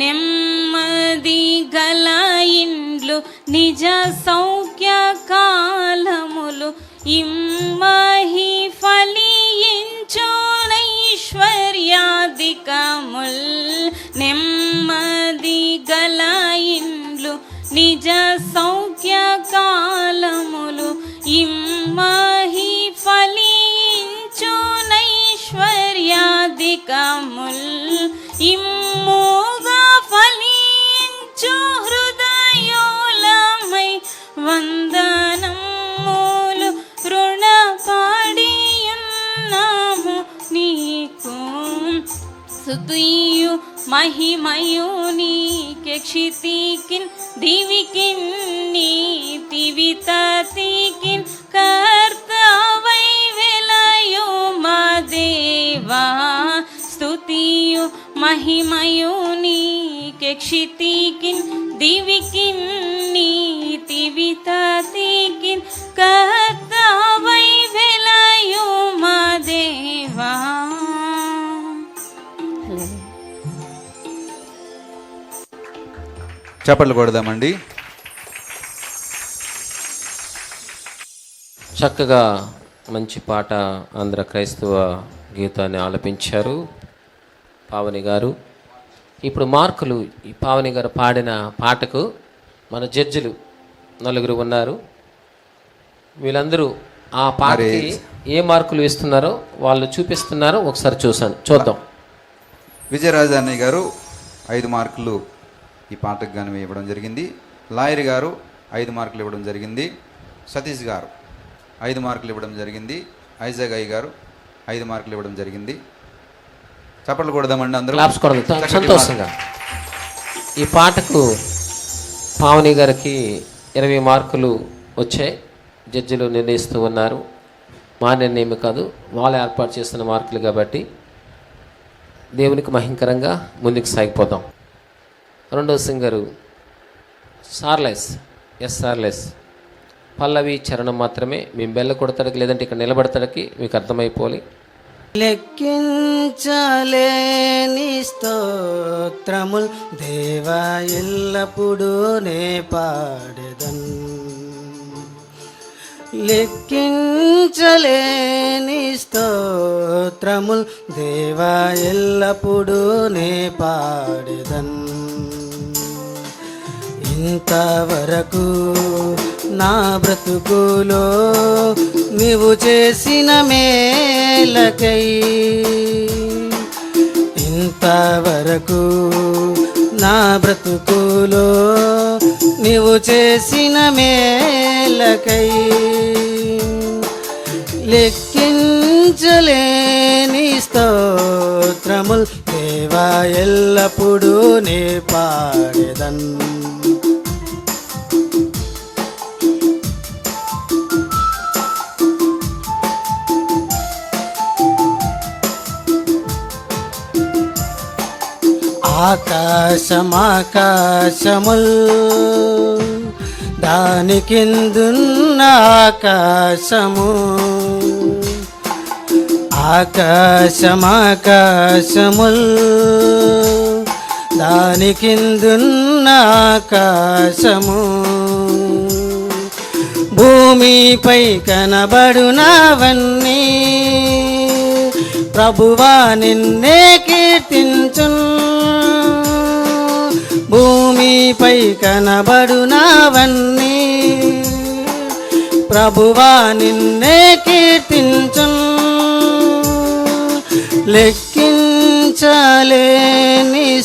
నెమ్మది గల ఇండ్లు నిజ సౌఖ్య కాలములు ఇమ్మహి ఫలించునైశ్వర్యాధికముల్. నెమ్మది గల ఇండ్లు నిజ సౌఖ్య కాలములు ఇమ్మహి ఫలించునైశ్వర్యాధికముల్. ఇమ్ముగా ఫలించు హృదయోలమై వందనములు రుణపా స్తుతియు మహిమయు నీకే క్షితికిన్ దివికిన్ నీతివితతికిన్ కర్తవై వెలయు మా దేవా స్తుతియు మహిమయు నీకే క్షితికిన్ దివికిన్ నీతివితతికిన్ కర్తవై వెలయు మా దేవా. చప్పట్లు కొడదామండి. చక్కగా మంచి పాట ఆంధ్ర క్రైస్తవ గీతాన్ని ఆలపించారు పావని గారు. ఇప్పుడు మార్కులు, ఈ పావని గారు పాడిన పాటకు మన జడ్జిలు 4 ఉన్నారు. వీళ్ళందరూ ఆ పాటకి ఏ మార్కులు ఇస్తున్నారో వాళ్ళు చూపిస్తున్నారో ఒకసారి చూద్దాం. విజయరాజు అన్నయ్య గారు 5 మార్కులు ఈ పాటకు గాను ఇవ్వడం జరిగింది. లాయర్ గారు 5 మార్కులు ఇవ్వడం జరిగింది. సతీష్ గారు 5 మార్కులు ఇవ్వడం జరిగింది. ఐజాగ్ అయ్య గారు 5 మార్కులు ఇవ్వడం జరిగింది. చప్పట్లు కొడదామండి అందరూ. క్లాప్స్ కొడదాం సంతోషంగా. ఈ పాటకు పావని గారికి 20 మార్కులు వచ్చాయి. జడ్జిలు నిర్ణయిస్తూ ఉన్నారు. మా నిర్ణయం కాదు, వాళ్ళు ఏర్పాటు చేస్తున్న మార్కులు కాబట్టి దేవునికి మహింకరంగా ముందుకు సాగిపోదాం. రెండో సింగరు సార్లెస్ పల్లవి చరణం మాత్రమే. మేము బెల్ల కొడతాడికి లేదంటే ఇక్కడ నిలబడతాడికి మీకు అర్థమైపోవాలి. లెక్కించలేని స్తోత్రముల్ దేవా ఎల్లప్పుడూ నే పాడెదన్. లెక్కించలేని స్తోత్రముల్ దేవా ఎల్లప్పుడూ నే పాడెదన్. ఇంతవరకు నా బ్రతుకులో నీవు చేసిన మేలకై, ఇంతవరకు నా బ్రతుకులో నీవు చేసిన మేలకై లెక్కించలేని స్తోత్రముల్ దేవా ఎల్లప్పుడూ నే పాడెదన్. ఆకాశముల్ దాని కిందున్న ఆకాశము, ఆకాశముల్ దాని కిందున్న ఆకాశము, భూమిపై కనబడునవన్నీ ప్రభువా నిన్నే కీర్తించున్. భూమిపై కనబడునవన్నీ ప్రభువా నిన్నే కీర్తించున్. లెక్కించలేని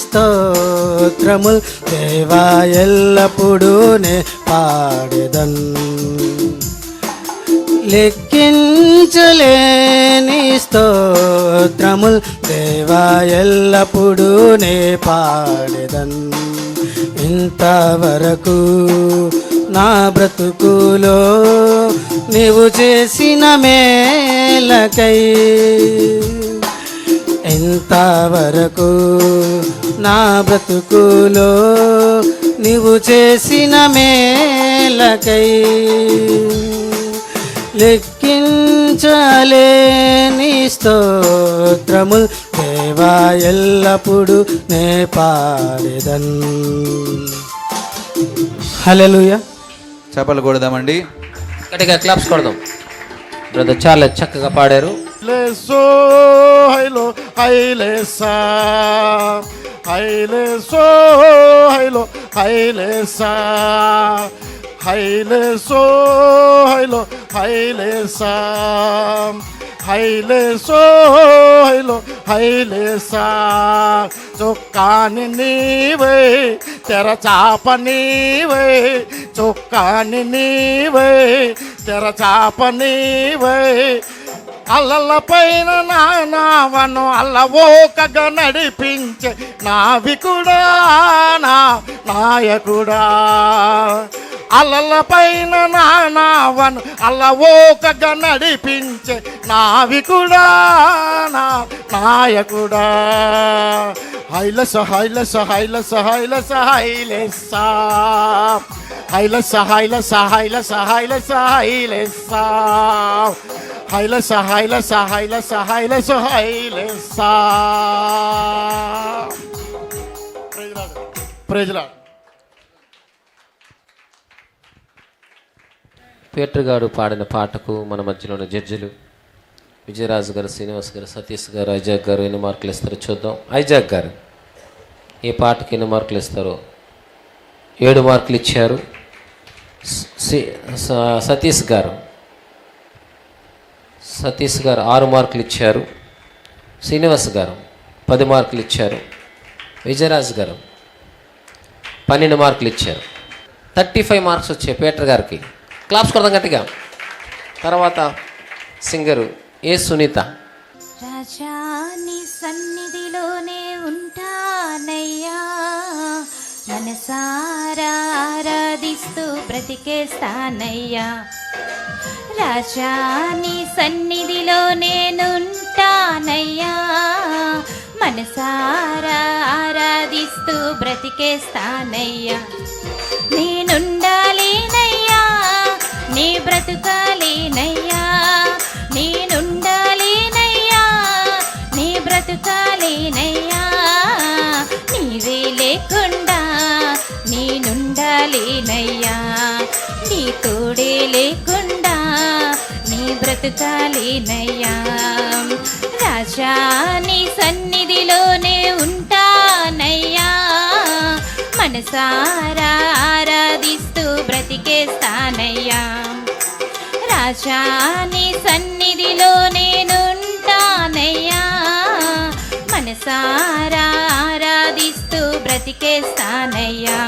స్తోత్రముల్ దేవా ఎల్లప్పుడూ నే పాడెదన్. లెక్కించలేని స్తోత్రముల్ దేవా ఎల్లప్పుడూ నే పాడెదన్. ఇంతవరకు నా బ్రతుకులో నీవు చేసిన మేలకై, ఇంతవరకు నా బ్రతుకులో నీవు చేసిన మేలకై లెక్కించలేని స్తోత్రముల్ దేవా ఎల్లప్పుడూ నే పాడెదన్. హల్లెలూయా. చప్పట్లు కొడదామండి. గట్టిగా క్లాప్స్ కొడదాం. బ్రదర్ చాలా చక్కగా పాడారు. లేసో హైలో హైలేసా, హైలేసో హైలో హైలేసా, హైలేసో హైలో హైలేసా, హైలేసో హైలో హైలేసా. చొక్కాని నీవే తెరచాప నీవే, చొక్కాని నీవే తెరచాప నీవే, అల్లల పైన నా నావను అల్లవోకగా నడిపించే నావికుడా నా నాయకుడా. అల్లల పైన నా నావను అల్లవోకగా నడిపించే నావికుడా నా నాయకుడా. హైలస హైలస హైలస హైలస హైలెస్స హైలస హైలస హైలస హైలస హైలెస్స హైలస హైలస హైలస హైలస హైలెస్స. Praise Lord. పేటర్ గారు పాడిన పాటకు మన మధ్యలో ఉన్న జడ్జిలు విజయరాజు గారు, శ్రీనివాస్ గారు, సతీష్ గారు, ఐజాక్ గారు ఎన్ని మార్కులు ఇస్తారో చూద్దాం. ఐజాక్ గారు ఈ పాటకి ఎన్ని మార్కులు ఇస్తారో? 7 మార్కులు ఇచ్చారు. సతీష్ గారు 6 మార్కులు ఇచ్చారు. శ్రీనివాస్ గారు 10 మార్కులు ఇచ్చారు. విజయరాజు గారు 12 మార్కులు ఇచ్చారు. 35 మార్క్స్ వచ్చాయి పేటర్ గారికి. క్లాప్స్ కొడదాం గట్టిగా. తర్వాత సింగరు ఏ సునీత. రాజా నీ సన్నిధిలోనే ఉంటానయ్యా, మనసారా ఆరాధిస్తూ బ్రతికేస్తానయ్యా. రాజా నీ సన్నిధిలో నేనుంటానయ్యా, మనసారా ఆరాధిస్తూ బ్రతికేస్తానయ్యా. నేనుండాలేనయ్యా నీ బ్రతుకాలేనయ్యా, నేనుండాలేనయ్యా నీ బ్రతుకాలేనయ్యా. నీవే లేకుండా నేనుండాలేనయ్యా, నీ తోడే లేకుండా నీ బ్రతుకాలేనయ్యా. రాజా నీ సన్నిధిలోనే ఉంటానయ్యా, మనసారా ఆరాధిస్తూ బ్రతికేస్తానయ్యా. రాజా నీ సన్నిధిలో నేనుంటానయ్యా, మనసారా ఆరాధిస్తూ బ్రతికేస్తానయ్యా.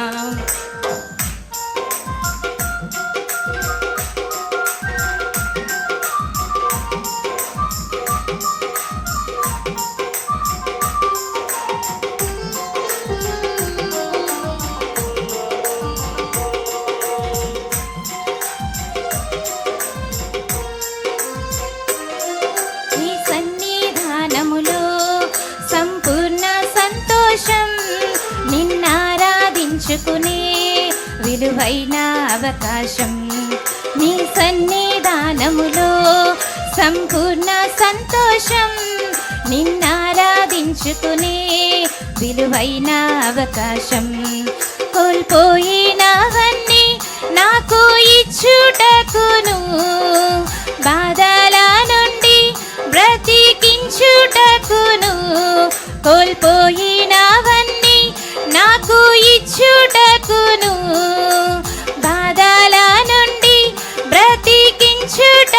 నిన్నారాధించుకునే విలువైన అవకాశం, నీ సన్నిధానములో సంపూర్ణ సంతోషం. నిన్నారాధించుకునే విలువైన అవకాశం, కోల్పోయినవన్నీ నాకు ఇచ్చుటకును, బాధల నుండి బ్రతికించుటకును. కోల్పోయినవన్నీ నాకు ఇచ్చుటకును, బాధల నుండి బ్రతికించుటకును.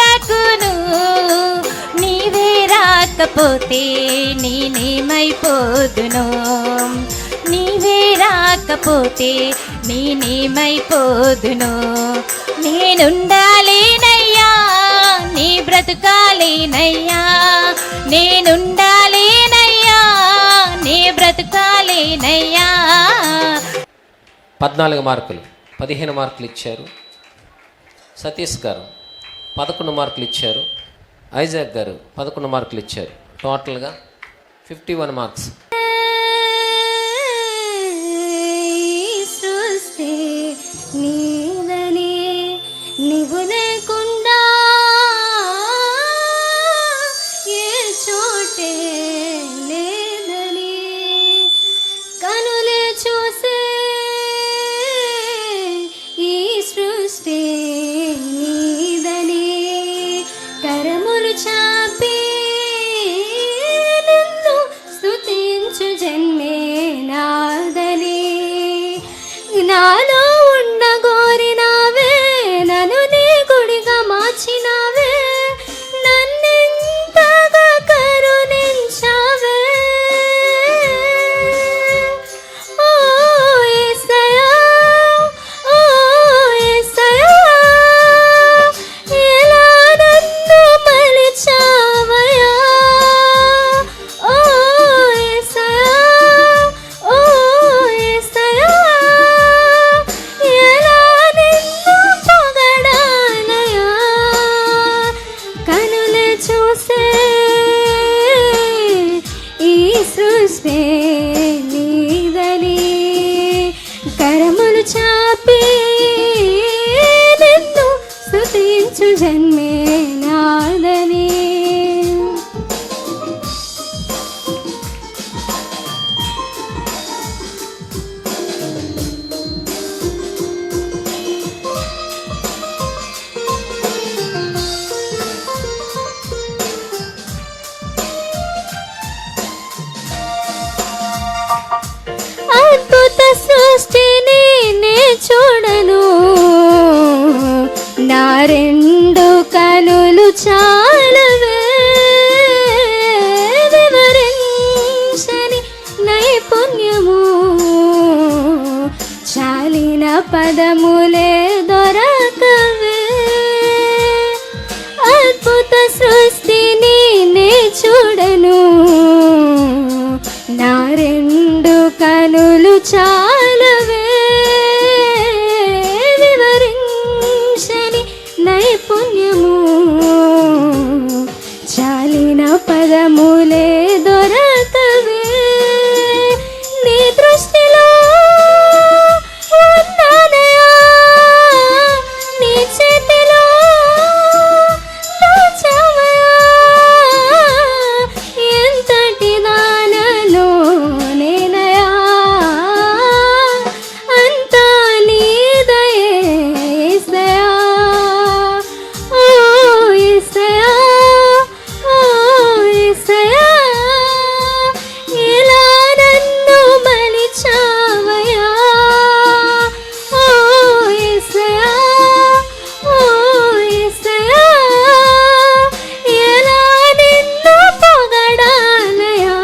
నీవే రాకపోతే నేనేమైపోదును, నీవే రాకపోతే నేనేమైపోదును. నేనుండాలేనయ్యా నీ బ్రతుకాలేనయ్యా, నేనుండాలేనయ్యా నీ బ్రతుకాలేనయ్యా. 14 మార్కులు, 15 మార్కులు ఇచ్చారు. సతీష్ గారు 11 మార్కులు ఇచ్చారు. ఐజాక్ గారు 11 మార్కులు ఇచ్చారు. టోటల్గా 51 మార్క్స్. సృష్టి నీదని నీవు లేకుండా ఏ చోటే లేదని కనులే చూసే ఈ సృష్టి నీదని కరములు చాపి నిన్ను స్తుతించు జన్మే నాదని. అద్భుత సృష్టిని నే చూడను, నా రెండు కనులు చాలవే వివరించని నైపుణ్యము, చాలిన పదములే దొరకవే. అద్భుత సృష్టిని నే చూడను, నా రెండు కనులు చాలవే వివరించని నైపుణ్యము, చాలిన పదములే దొరకవే. నీ దృష్టిలో ఉన్నానయా, నీ చేతిలో దాచావయా, ఎంతటి దానలో నేనయా, అంతా నీదయే యేసయ్యా. ఓ యేసయ్యా, ఓ యేసయ్యా, ఎలా నన్ను మలిచావయ్యా. ఓ యేసయ్యా, ఓ యేసయ్యా, ఎలా నిన్ను పొగడాలయా.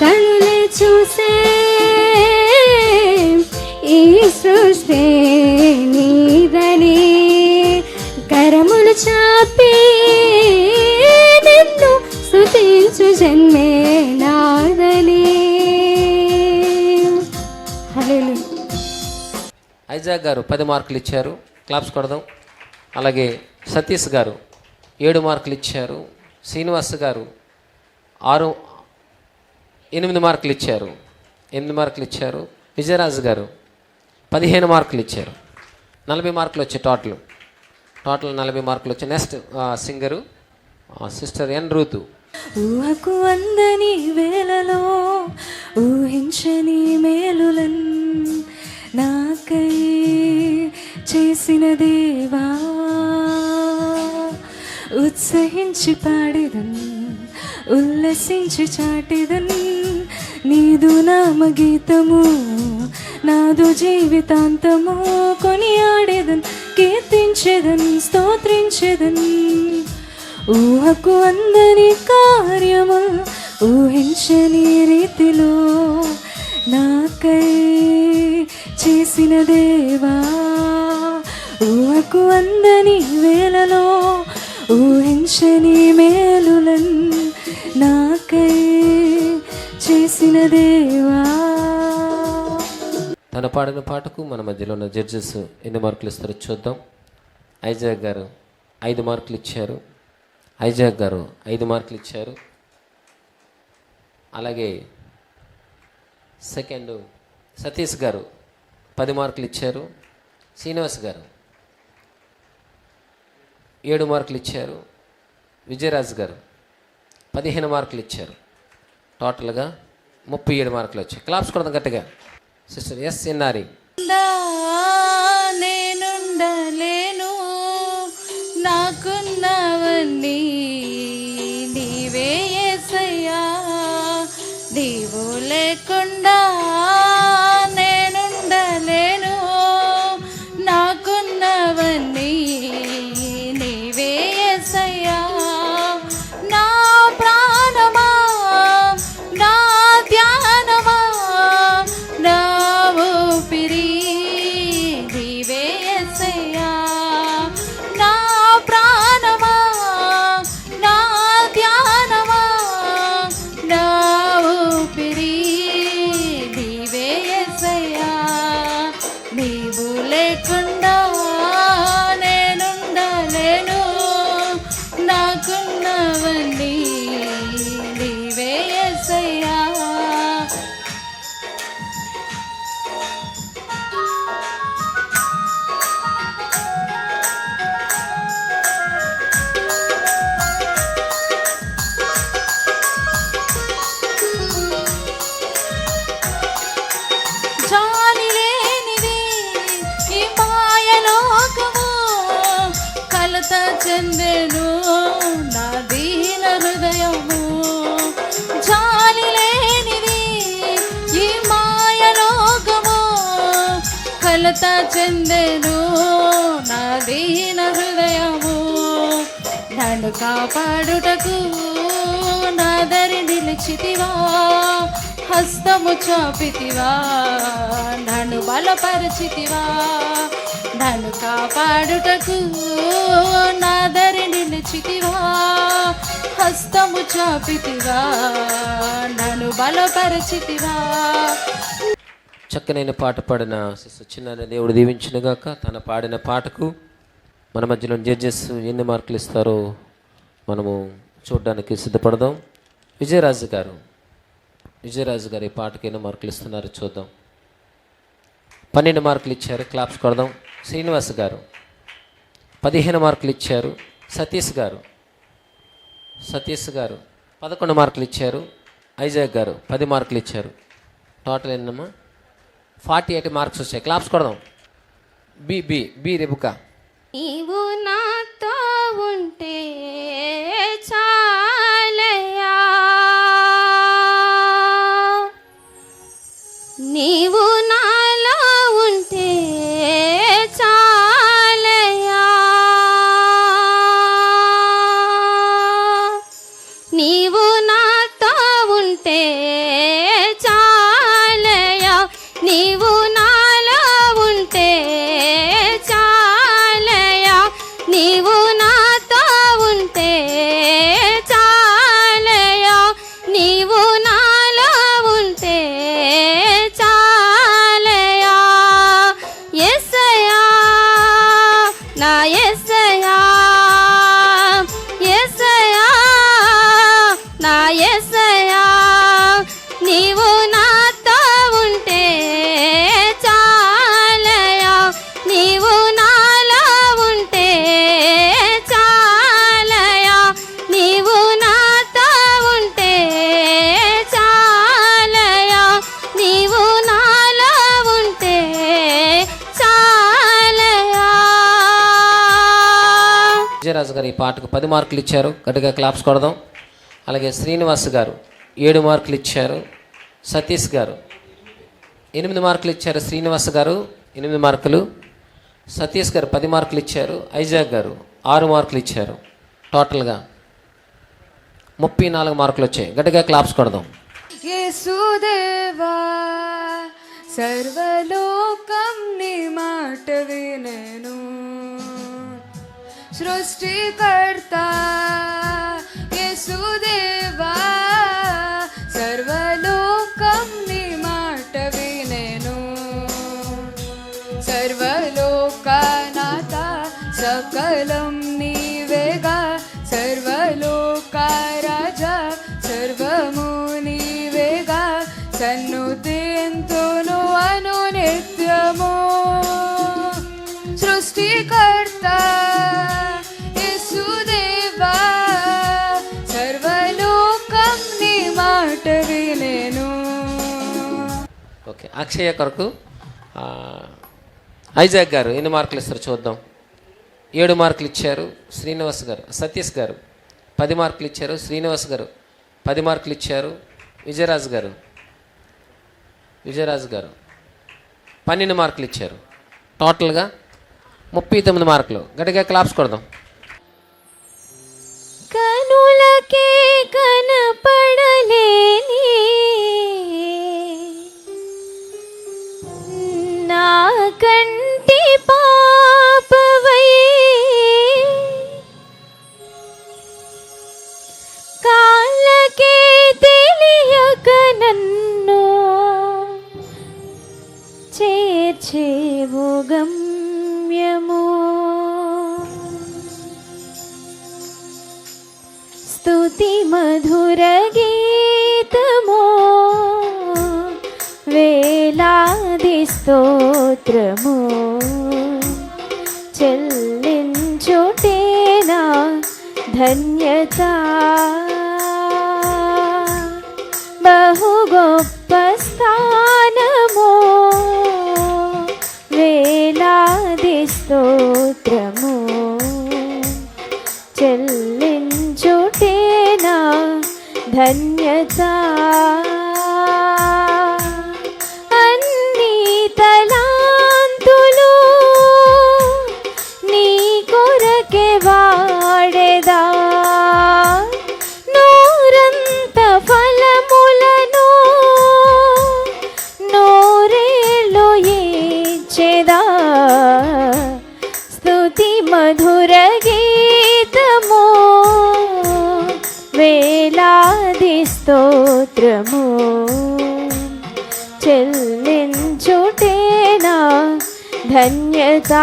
కనులే చూసే ఈ సృష్టి నీదని, కరములు చాపి నిన్ను స్తుతించు జన్మే నాదని. హల్లెలూయా. ఐజాక్ గారు 10 మార్కులు ఇచ్చారు, క్లాప్స్ కొడదాం. అలాగే సతీష్ గారు 7 మార్కులు ఇచ్చారు. శ్రీనివాస్ గారు 8 మార్కులు ఇచ్చారు. 8 మార్కులు ఇచ్చారు. విజయరాజు గారు 15 మార్కులు ఇచ్చారు. 40 మార్కులు వచ్చాయి టోటల్ 40 మార్కులు వచ్చాయి. నెక్స్ట్ సింగరు సిస్టర్ ఎన్ రూతు. ఊహకు అందని వేళలో ఊహించని మేలులన్ నాకై చేసిన దేవా, ఉత్సహించి పాడేదన్, ఉల్లసించి చాటేదన్ నీదు నామ గీతము, నాదు జీవితాంతము కొనియాడేదన్, కీర్తించేదన్, స్తోత్రించేదన్. ఊహకు అందని కార్యము ఊహించని రీతిలో నాకై చేసిన దేవా, ఊహకు అందని వేళలో ఊహించని మేలులన్ నాకై చేసిన దేవా. తన పాడిన పాటకు మన మధ్యలో ఉన్న జడ్జెస్ ఎన్ని మార్కులు ఇస్తారో చూద్దాం. ఐజాక్ గారు 5 మార్కులు ఇచ్చారు. ఐజాక్ గారు 5 మార్కులు ఇచ్చారు. అలాగే సెకండ్ సతీష్ గారు 10 మార్కులు ఇచ్చారు. శ్రీనివాస్ గారు 7 మార్కులు ఇచ్చారు. విజయరాజు గారు 15 మార్కులు ఇచ్చారు. టోటల్గా 37 మార్కులు వచ్చాయి. క్లాప్స్ కొడదాం గట్టిగా. Sister S NRE. నేనుండలేను, నాకున్నవన్నీ నీవే యేసయ్యా, నీవు లేకుండా నేనుండలేను, నాకున్నవన్నీ నీవే యేసయ్యా. నా ప్రాణమా, నా ధ్యానమా, నా ఊపిరి నీవే యేసయ్యా. నా ప్రాణమా, నా ధ్యానమా, నా ఊపిరి చెందెను నా దీన హృదయము. జాలి లేనిది ఈ మాయ లోకము, కలత చెందెను నా దీన హృదయము. నన్ను కాపాడుటకు నా దరి నిలిచితివా, హస్తము చాపితివా, నన్ను బలపరచితివా. నన్ను కాపాడుటకు నా దరి నిలిచితివా, హస్తము చాపితివా, నన్ను బలపరచితివా. చక్కనైన పాట పాడిన సిస్టర్ చిన్న దేవుడు దీవించునుగాక. తన పాడిన పాటకు మన మధ్యలో జడ్జెస్ ఎన్ని మార్కులు ఇస్తారో మనము చూడడానికి సిద్ధపడదాం. విజయరాజు గారు ఈ పాటకి ఎన్ని మార్కులు ఇస్తున్నారో చూద్దాం. 12 మార్కులు ఇచ్చారు, క్లాప్స్ కొడదాం. శ్రీనివాస్ గారు 15 మార్కులు ఇచ్చారు. సతీష్ గారు 11 మార్కులు ఇచ్చారు. ఐజాక్ గారు 10 మార్కులు ఇచ్చారు. టోటల్ ఎన్నమ్మా? 48 మార్క్స్ వచ్చాయి. క్లాప్స్ కొడదాం. బి రెబుకా. నీవు నాతో ఉంటే చాలయా, నీవు నాలో ఉంటే చాలయా, నీవు నాతో ఉంటే చాలయా, నీవు నాలో ఉంటే చాలయా, నీవు నాతో ఉంటే చాలయా, నీవు నాలో ఉంటే చాలయా. యేసయ్యా నా యేసయ్యా, యేసయ్యా నా యేసయ్యా, నీవు నాతో ఉంటే చాలయా, నీవు నాలో ఉంటే చాలయా, నీవు నాతో ఉంటే చాలయా, నీవు నాలో ఉంటే చాలయా. విజయరాజు గారు ఈ పాటకు 10 మార్కులు ఇచ్చారు. గట్టిగా క్లాప్స్ కొడదాం. అలాగే శ్రీనివాస్ గారు 7 మార్కులు ఇచ్చారు. సతీష్ గారు 8 మార్కులు ఇచ్చారు. శ్రీనివాస్ గారు 8 మార్కులు. సతీష్ గారు 10 మార్కులు ఇచ్చారు. ఐజాక్ గారు 6 మార్కులు ఇచ్చారు. టోటల్గా 34 మార్కులు వచ్చాయి. గట్టిగా క్లాప్స్ కొడదాం. యేసుదేవా సర్వలోకం నీ మాట వినెను, సృష్టికర్త యేసుదేవా సర్వలోకం నీ మాట వినెను, సర్వలోకనాథ సకలం నీవేగా, సర్వలోక రాజా సర్వము నీవేగా, సన్నుతింతును అను నిత్యము. సృష్టికర్త యేసుదేవా సర్వలోకం నీ మాట వినెను. ఓకే, అక్షయ కొరకు ఐజాక్ గారు ఎన్ని మార్కులు ఇస్తారో చూద్దాం. 7 మార్కులు ఇచ్చారు. శ్రీనివాస్ గారు సతీష్ గారు 10 మార్కులు ఇచ్చారు. శ్రీనివాస్ గారు 10 మార్కులు ఇచ్చారు. విజయరాజు గారు 12 మార్కులు ఇచ్చారు. టోటల్గా 39 మార్కులు. గట్టిగా క్లాప్స్ కొడదాం. కనులకే కనపడలేని నా కంటి పాపవై, కాళ్ళకే తెలియక నన్ను చేర్చేవు గమ్యము. స్తుతి మధుర గీతము, వేలాది స్తోత్రము చెల్లించుటేనా ధన్యత. బహు గొప్ప స్థానము, వేలాది స్తోత్రము చెల్లించుటేనా ధన్యత.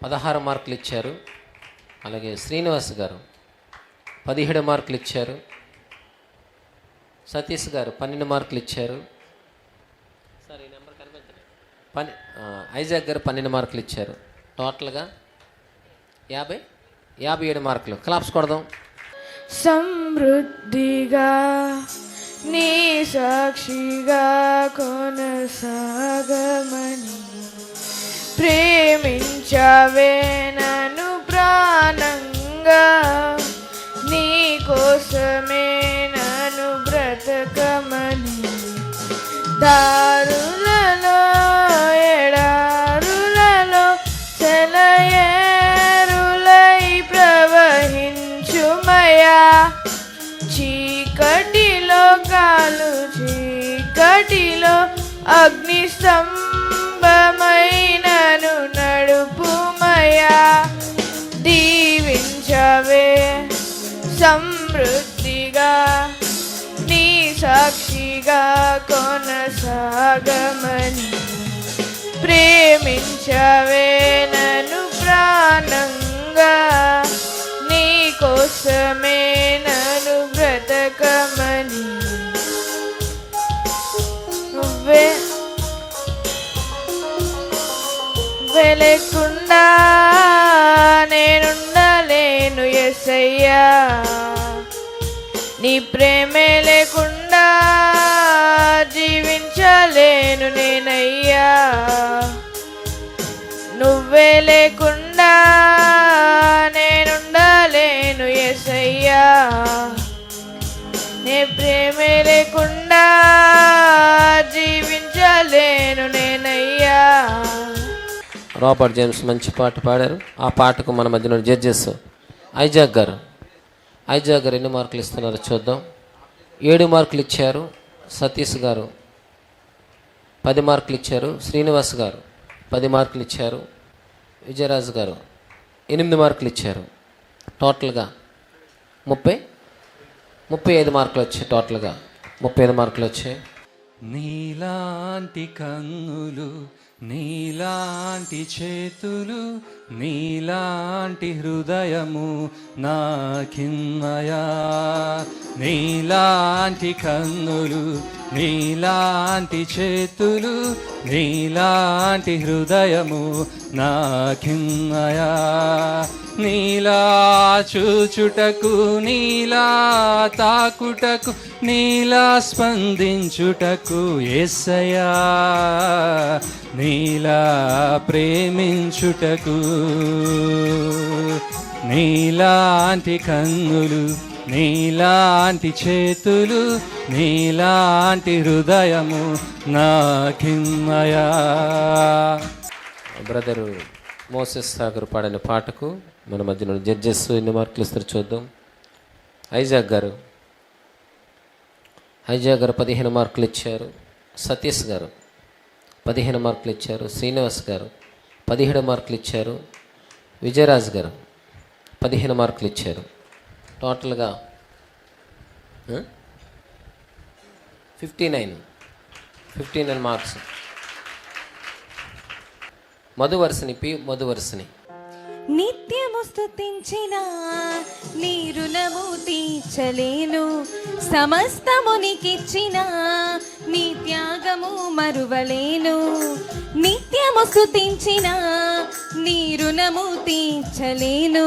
16 మార్కులు ఇచ్చారు. అలాగే శ్రీనివాస్ గారు 17 మార్కులు ఇచ్చారు. సతీష్ గారు 12 మార్కులు ఇచ్చారు. సార్ ఈ నెంబర్ కనిపించలేదు. ఐజాక్ గారు 12 మార్కులు ఇచ్చారు. టోటల్గా 57 మార్కులు. క్లాప్స్ కొడదాం. సమృద్ధిగా నీ సాక్షిగా కొనసాగమని ప్రేమించవే నన్ను ప్రాణంగా, నీ కోసమే నన్ను బ్రతకమని దారులలో ఎడారులలో సెలయేరులై ప్రవహించుమయా, చీకటిలో కాలు చీకటిలో అగ్ని స్తంభమైనను నడుపుమయా, దీవించవే సమృద్ధిగా నీ సాక్షిగా కొనసాగమని ప్రేమించవే నన్ను ప్రాణంగా, నీ కోసమే నన్ను బ్రతకమని నువ్వే వెలకుండా నేనుండలేను యేసయ్యా, నీ ప్రేమే లేకుండా జీవించలేను నేనయ్యా, నువ్వే లేకుండా నేనుండలేను యేసయ్యా, నీ ప్రేమే లేకుండా జీవించలేను నేనయ్యా. రాబర్ట్ జేమ్స్ మంచి పాట పాడారు. ఆ పాటకు మన మధ్యలో జడ్జెస్ ఐజాక్ గారు ఎన్ని మార్కులు ఇస్తున్నారో చూద్దాం. 7 మార్కులు ఇచ్చారు. సతీష్ గారు 10 మార్కులు ఇచ్చారు. శ్రీనివాస్ గారు 10 మార్కులు ఇచ్చారు. విజయరాజు గారు 8 మార్కులు ఇచ్చారు. టోటల్గా 35 మార్కులు వచ్చాయి. టోటల్గా 35 మార్కులు వచ్చాయి. నీలాంటి కన్నులు, నీలాంటి చేతులు, నీలాంటి హృదయము నాకిన్నయా. నీలాంటి కన్నులు, నీలాంటి చేతులు, నీలాంటి హృదయము నాకిన్నయా. నీలా చూచుటకు, నీలా తాకుటకు, నీలా స్పందించుటకు యేసయ్యా, నీలా ప్రేమించుటకు. నీలాంటి కన్నులు, నీలాంటి చేతులు, నీలాంటి హృదయము నాకిన్నయా. బ్రదరు మోసెస్ సాగర్ పాడిన పాటకు మన మధ్యలో జడ్జెస్ ఎన్ని మార్కులు ఇస్తారు చూద్దాం. ఐజాక్ గారు 15 మార్కులు ఇచ్చారు. సతీష్ గారు 15 మార్కులు ఇచ్చారు. శ్రీనివాస్ గారు 17 మార్కులు ఇచ్చారు. విజయరాజ్ గారు 15 మార్కులు ఇచ్చారు. టోటల్గా 59 మార్క్స్. మధువర్షిని నిత్యము స్తుతించిన నీ రుణము తీర్చలేను, సమస్తము నీకిచ్చిన నీ త్యాగము మరువలేను. నిత్యము స్తుతించిన నీ రుణము తీర్చలేను,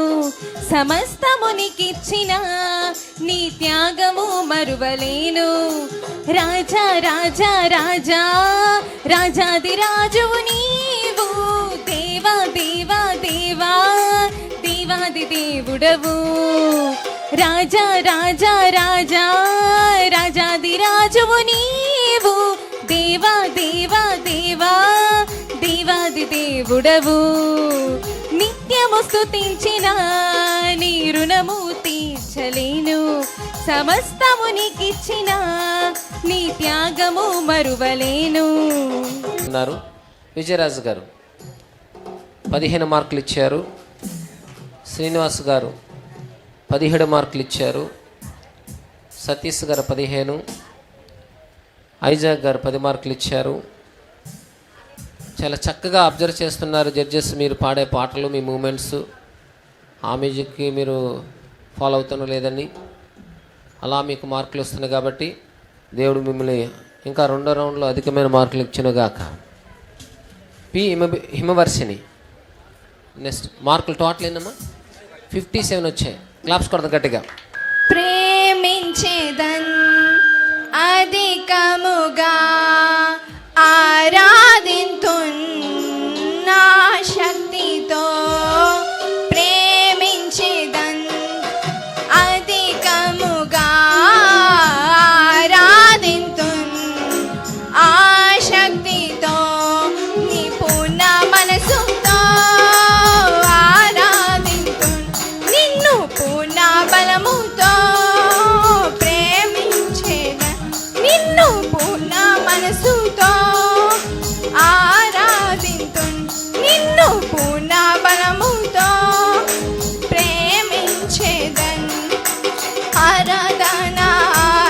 సమస్తము నీకిచ్చిన నీ త్యాగము మరువలేను. రాజా రాజా రాజా రాజాది రాజువు నీవు, దేవా దేవా దేవా దేవాది దేవుడవు. రాజా రాజా రాజా రాజాది రాజువు నీవు, దేవా దేవా దేవా దేవాది దేవుడవు. నిత్యము స్తుతించిన నీ రుణము తీర్చలేను, సమస్తము నీకిచ్చిన నీ త్యాగము మరువలేను. ఉన్నారు. విజయరాజు గారు 15 మార్కులు ఇచ్చారు. శ్రీనివాస్ గారు 17 మార్కులు ఇచ్చారు. సతీష్ గారు 15, ఐజాక్ గారు 10 మార్కులు ఇచ్చారు. చాలా చక్కగా అబ్జర్వ్ చేస్తున్నారు జడ్జెస్ మీరు పాడే పాటలు, మీ మూమెంట్స్, ఆ మ్యూజిక్కి మీరు ఫాలో అవుతానో లేదని. అలా మీకు మార్కులు వస్తున్నాయి కాబట్టి దేవుడు మిమ్మల్ని ఇంకా 2వ రౌండ్లో అధికమైన మార్కులు ఇచ్చినగాక. హిమవర్షిని నెక్స్ట్ మార్కులు టోటల్ ఏందమ్మా? 57 వచ్చాయి. క్లాప్స్ కొడదాం గట్టిగా. ప్రేమించేదన్ అధికముగా ఆరాధింతున్ నా శక్తితో, ప్రేమించేదన్ అధికముగా ఆరాధింతున్ ఆ శక్తితో, నిపుణ మనసుతో ఆరాధింతున్ నిన్ను పూర్ణ బలముతో, ప్రేమించేదన్ నిన్ను పూర్ణ మనసుతో ఆరాధింతున్ నిన్ను పూర్ణ బలముతో, ప్రేమించేదన్. ఆరాధన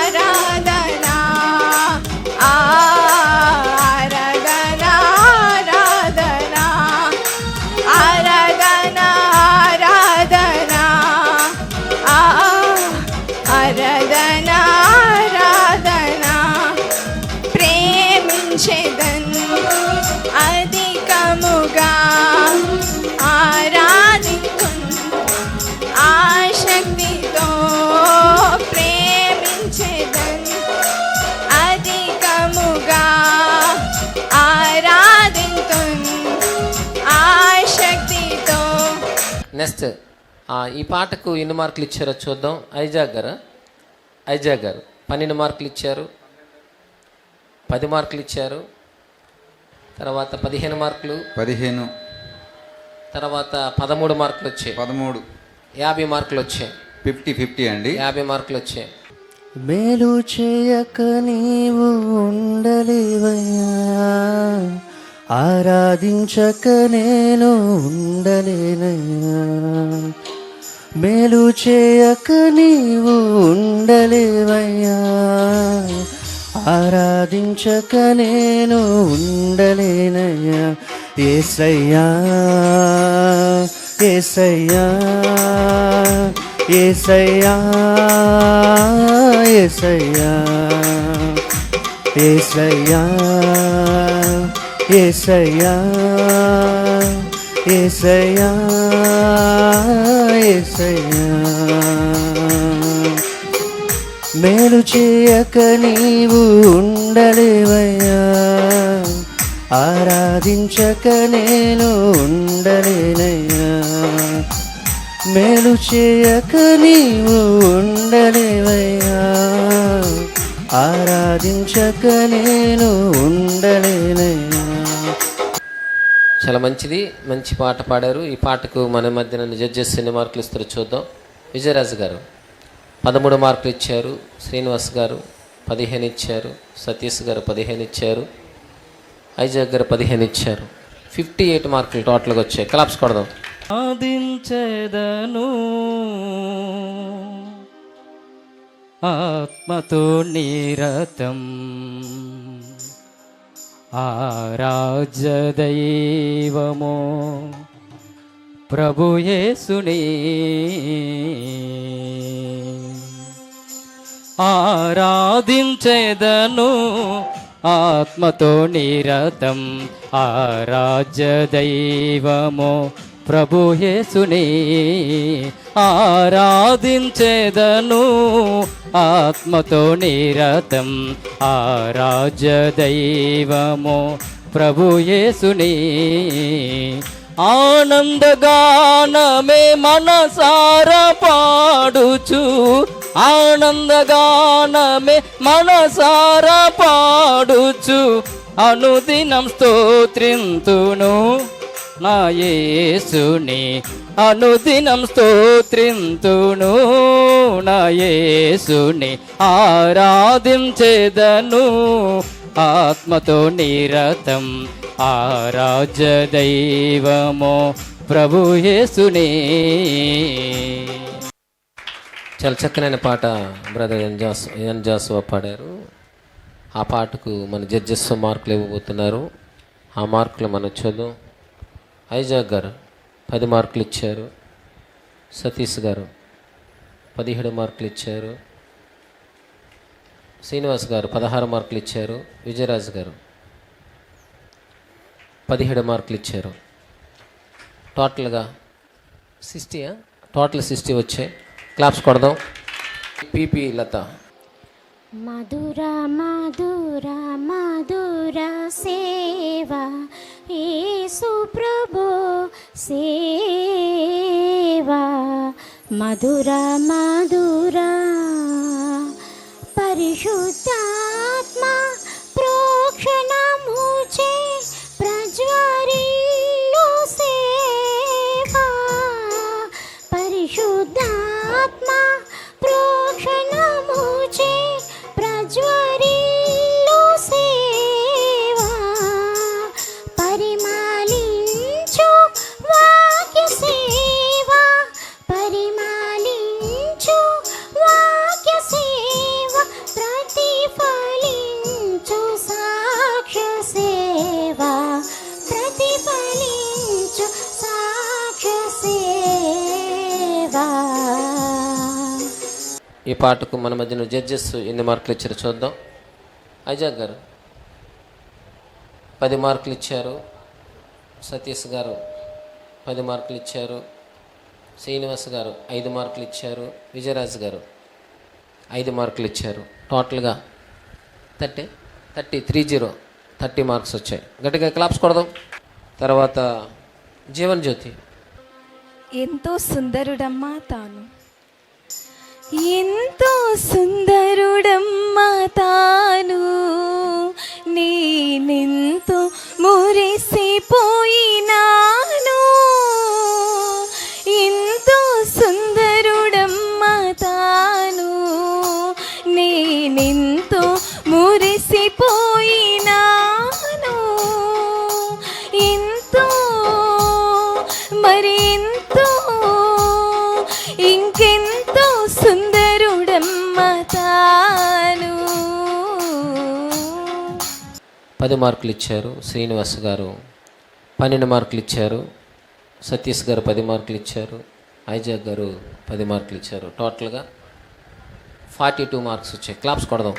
ఆరాధన ఆరాధన ఆరాధన ఆరాధన ఆరాధన ఆరాధన ఆరాధన, ప్రేమించేదన్ అధికముగా ఆరాధింతున్ ఆ శక్తితో, ప్రేమించేదన్ అధికముగా ఆరాధింతున్ ఆ శక్తితో. నెక్స్ట్ ఈ పాటకు ఎన్ని మార్కులు ఇచ్చారో చూద్దాం. ఐజాక్ గారు 12 మార్కులు ఇచ్చారు, 10 మార్కులు ఇచ్చారు, తర్వాత 15 మార్కులు, 15, తర్వాత 13 మార్కులు వచ్చాయి, 13, 50 మార్కులు వచ్చాయి, 50 అండి. 50 మార్కులు వచ్చాయి. మేలు చేయక నీవు ఉండలేవయ్యా, ఆరాధించక నేను ఉండలేనయ్యా. మేలు చేయక నీవు ఉండలేవయ్యా, ఆరాధించక నేను ఉండలేనయ్యా. యేసయ్యా యేసయ్యా యేసయ్యా యేసయ్యా యేసయ్యా యేసయ్యా యేసయ్యా యేసయ్యా. మేలు చేయక నీవు ఉండలేవయ్యా, ఆరాధించక నేను ఉండలేనయ్యా. మేలు చేయక నీవు ఉండలేవయ్యా, ఆరాధించక నేను ఉండలేనయ్యా. చాలా మంచిది, మంచి పాట పాడారు. ఈ పాటకు మన మధ్యన జడ్జెస్ ఎన్ని మార్కులు ఇస్తారో చూద్దాం. విజయరాజు గారు 13 మార్కులు ఇచ్చారు, శ్రీనివాస్ గారు 15 ఇచ్చారు, సతీష్ గారు 15 ఇచ్చారు, ఐజాక్ గారు 15 ఇచ్చారు. 58 మార్కులు టోటల్గా వచ్చాయి. క్లాప్స్ కొడదాం. ఆదించెదను ఆత్మతో నిరతం, ఆరాధ్య దైవమో ప్రభు యేసుని ఆరాధించెదను ఆత్మతో నిరతం, ఆరాధ్య దైవమో ప్రభు యేసుని ఆరాధించెదను ఆత్మతో నిరతం, ఆరాధ్య దైవమో ప్రభు యేసుని. ఆనందగానమే మనసారా పాడుచు, ఆనందగానమే మనసారా పాడుచు, అనుదినం స్తోత్రింతును నా యేసుని, అనుదినం స్తోత్రింతును నా యేసుని. ఆరాధించెదను ఆత్మతో నిరతం, ఆరాధ్య దైవమో ప్రభు యేసుని. చాలా చక్కనైన పాట బ్రదర్ ఎన్ జాసువా పాడారు. ఆ పాటకు మన జడ్జెస్ మార్కులు ఇవ్వబోతున్నారు. ఆ మార్కులు మనం చూద్దాం. ఐజాక్ గారు 10 మార్కులు ఇచ్చారు. సతీష్ గారు 17 మార్కులు ఇచ్చారు. శ్రీనివాస్ గారు 16 మార్కులు ఇచ్చారు. విజయరాజు గారు 17 మార్కులు ఇచ్చారు. టోటల్గా 60 వచ్చాయి. క్లాప్స్ కొడదాం. పిపి లత మధుర మధుర మధుర సేవా యేసు ప్రభు సేవా మధుర మధుర పరిశుద్ధాత్మ ప్రోక్షణముచే ప్రజ్వరిల్లు సేవా పరిశుద్ధాత్మ ప్రోక్షణముచే ప్రజ్వరిల్లు సేవా పరిమళించు వాక్య సేవా పరిమళించు వాక్య సేవా ప్రతిఫలించు సాక్ష్య సేవా ప్రతిఫలించు సాక్ష్య సేవా. ఈ పాటకు మన మధ్యన జడ్జెస్ ఎన్ని మార్కులు ఇచ్చారో చూద్దాం. ఐజాక్ గారు 10 మార్కులు ఇచ్చారు. సతీష్ గారు 10 మార్కులు ఇచ్చారు. శ్రీనివాస్ గారు 5 మార్కులు ఇచ్చారు. విజయరాజు గారు 5 మార్కులు ఇచ్చారు. టోటల్గా 30 మార్క్స్ వచ్చాయి. గట్టిగా క్లాప్స్ కొడదాం. తర్వాత జీవన్ జ్యోతి ఎంతో సుందరుడమ్మా తాను ఎంతో సుందరుడమ్మా తాను నేనెంతో మురిసిపోయినాను ఎంతో సుందరుడమ్మా తాను నేనెంతో మురిసిపోయినాను ఎంతో మరి ఎంతో ఇంకెంతో సుందరుడమ్మా తాను. 10 మార్కులు ఇచ్చారు. శ్రీనివాస్ గారు 12 మార్కులు ఇచ్చారు. సతీష్ గారు 10 మార్కులు ఇచ్చారు. ఐజాక్ గారు 10 మార్కులు ఇచ్చారు. టోటల్గా 42 మార్క్స్ వచ్చాయి. క్లాప్స్ కొడదాం.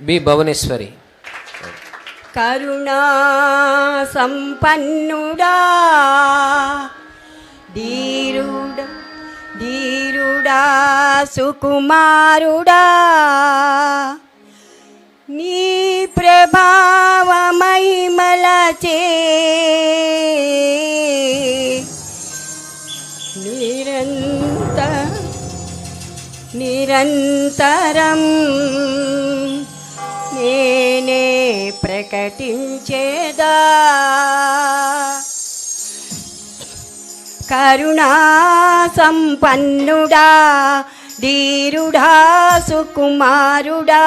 బి భువనేశ్వరి కరుణా సంపన్నుడా ధీరుడా ధీరుడా సుకుమారుడా నీ ప్రభావ మహిమలచే నిరంతరం నేనే ప్రకటించేదా కరుణా సంపన్నుడా ధీరుడా సుకుమారుడా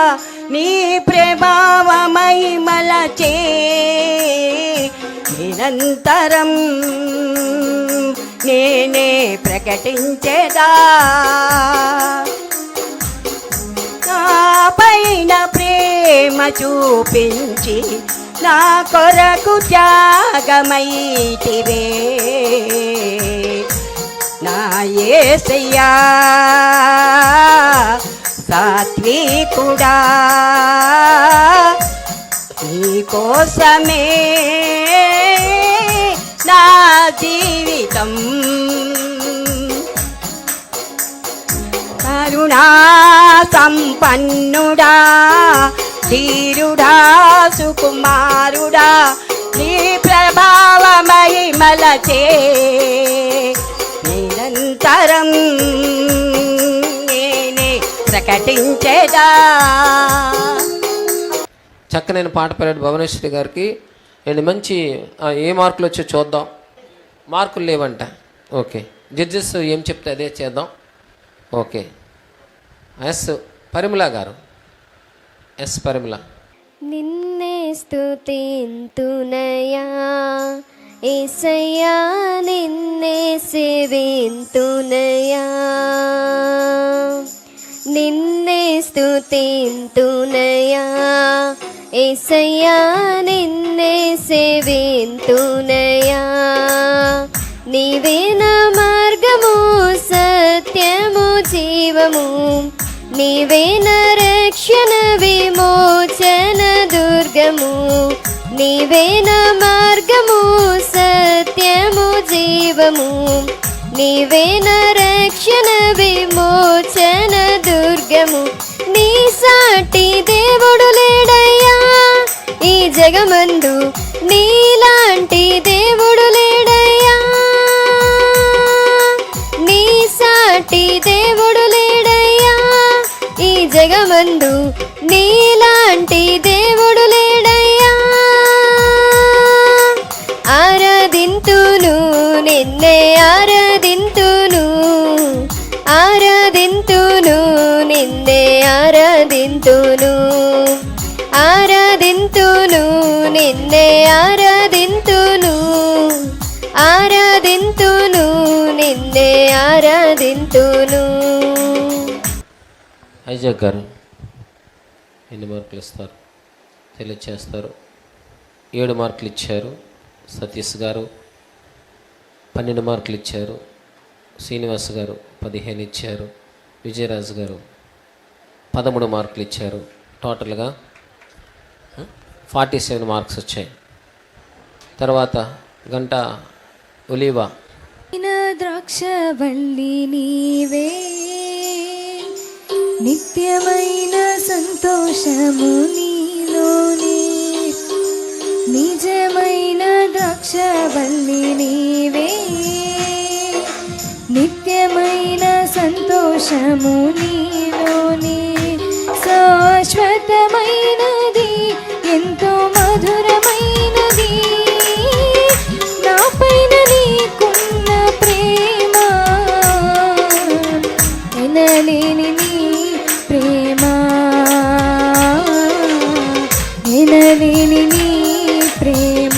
నీ ప్రభావ మహిమలచే నిరంతరం నేనే ప్రకటించేదా నా పైన ప్రేమ చూపించి నా కొరకు త్యాగమైతివే నా యేసయ్యా సాత్వికుడా నీ కోసమే నా జీవితం కరుణా సంపన్నుడా ధీరుడా సుకుమారుడా నీ ప్రభావ మహిమలచే నిరంతరం నేనే ప్రకటించేదా. చక్కనైన పాట పాడాడు భువనేశ్వరి గారికి. అండ్ మంచి ఏ మార్కులు వచ్చో చూద్దాం. మార్కులు లేవంట. ఓకే, జడ్జెస్ ఏం చెప్తే అదే చేద్దాం. ఓకే, ఎస్ పరిమళ గారు. పరిమళ నిన్నే స్తుతింతునయా ఏసయ్యా నిన్నే సేవింతునయా, నిన్నే స్తుతింతునయా, ఏసయ్యా నిన్నే సేవింతునయా. నీవే నా మార్గము సత్యము జీవము, నీవే నా రక్షణ విమోచన దుర్గము, నీవే నా మార్గము సత్యము జీవము, నీవే నా రక్షణ విమోచన దుర్గము. నీ సాటి దేవుడు లేడయ్యా ఈ జగమందు, నీలాంటి దేవుడు లేడయ్యా, నీ సాటి దేవుడు లేడయ్యా ఈ జగమందు, నీలాంటి దేవుడు లేడయ్యా. ఆరాధింతును నిన్నే ఆరాధింతును, ఆరాధింతును నిన్నే ఆరాధింతును, ఆరాధింతును నిన్నే ఆరాధింతును, ఆరాధింతును నిన్నే ఆరాధింతును. ఐజాక్ గారు ఎన్ని మార్కులు ఇస్తారు తెలియచేస్తారు? 7 మార్కులు ఇచ్చారు. సతీష్ గారు 12 మార్కులు ఇచ్చారు. శ్రీనివాస్ గారు 15 ఇచ్చారు. విజయరాజు గారు 13 మార్కులు ఇచ్చారు. టోటల్గా 47 మార్క్స్ వచ్చాయి. తర్వాత గంట ఒలీవా ద్రాక్షవల్లి నీవే, నిత్యమైన సంతోషము నీలోనే, నిజమైన ద్రాక్షవల్లి నీవే, నిత్యమైన సంతోషము నీలోనే, శాశ్వతమైనది ఎంతో మధురమైనది, నా పైన నీకున్న ప్రేమ ఎనలేని నీ ప్రేమ, ఎనలేని నీ ప్రేమ,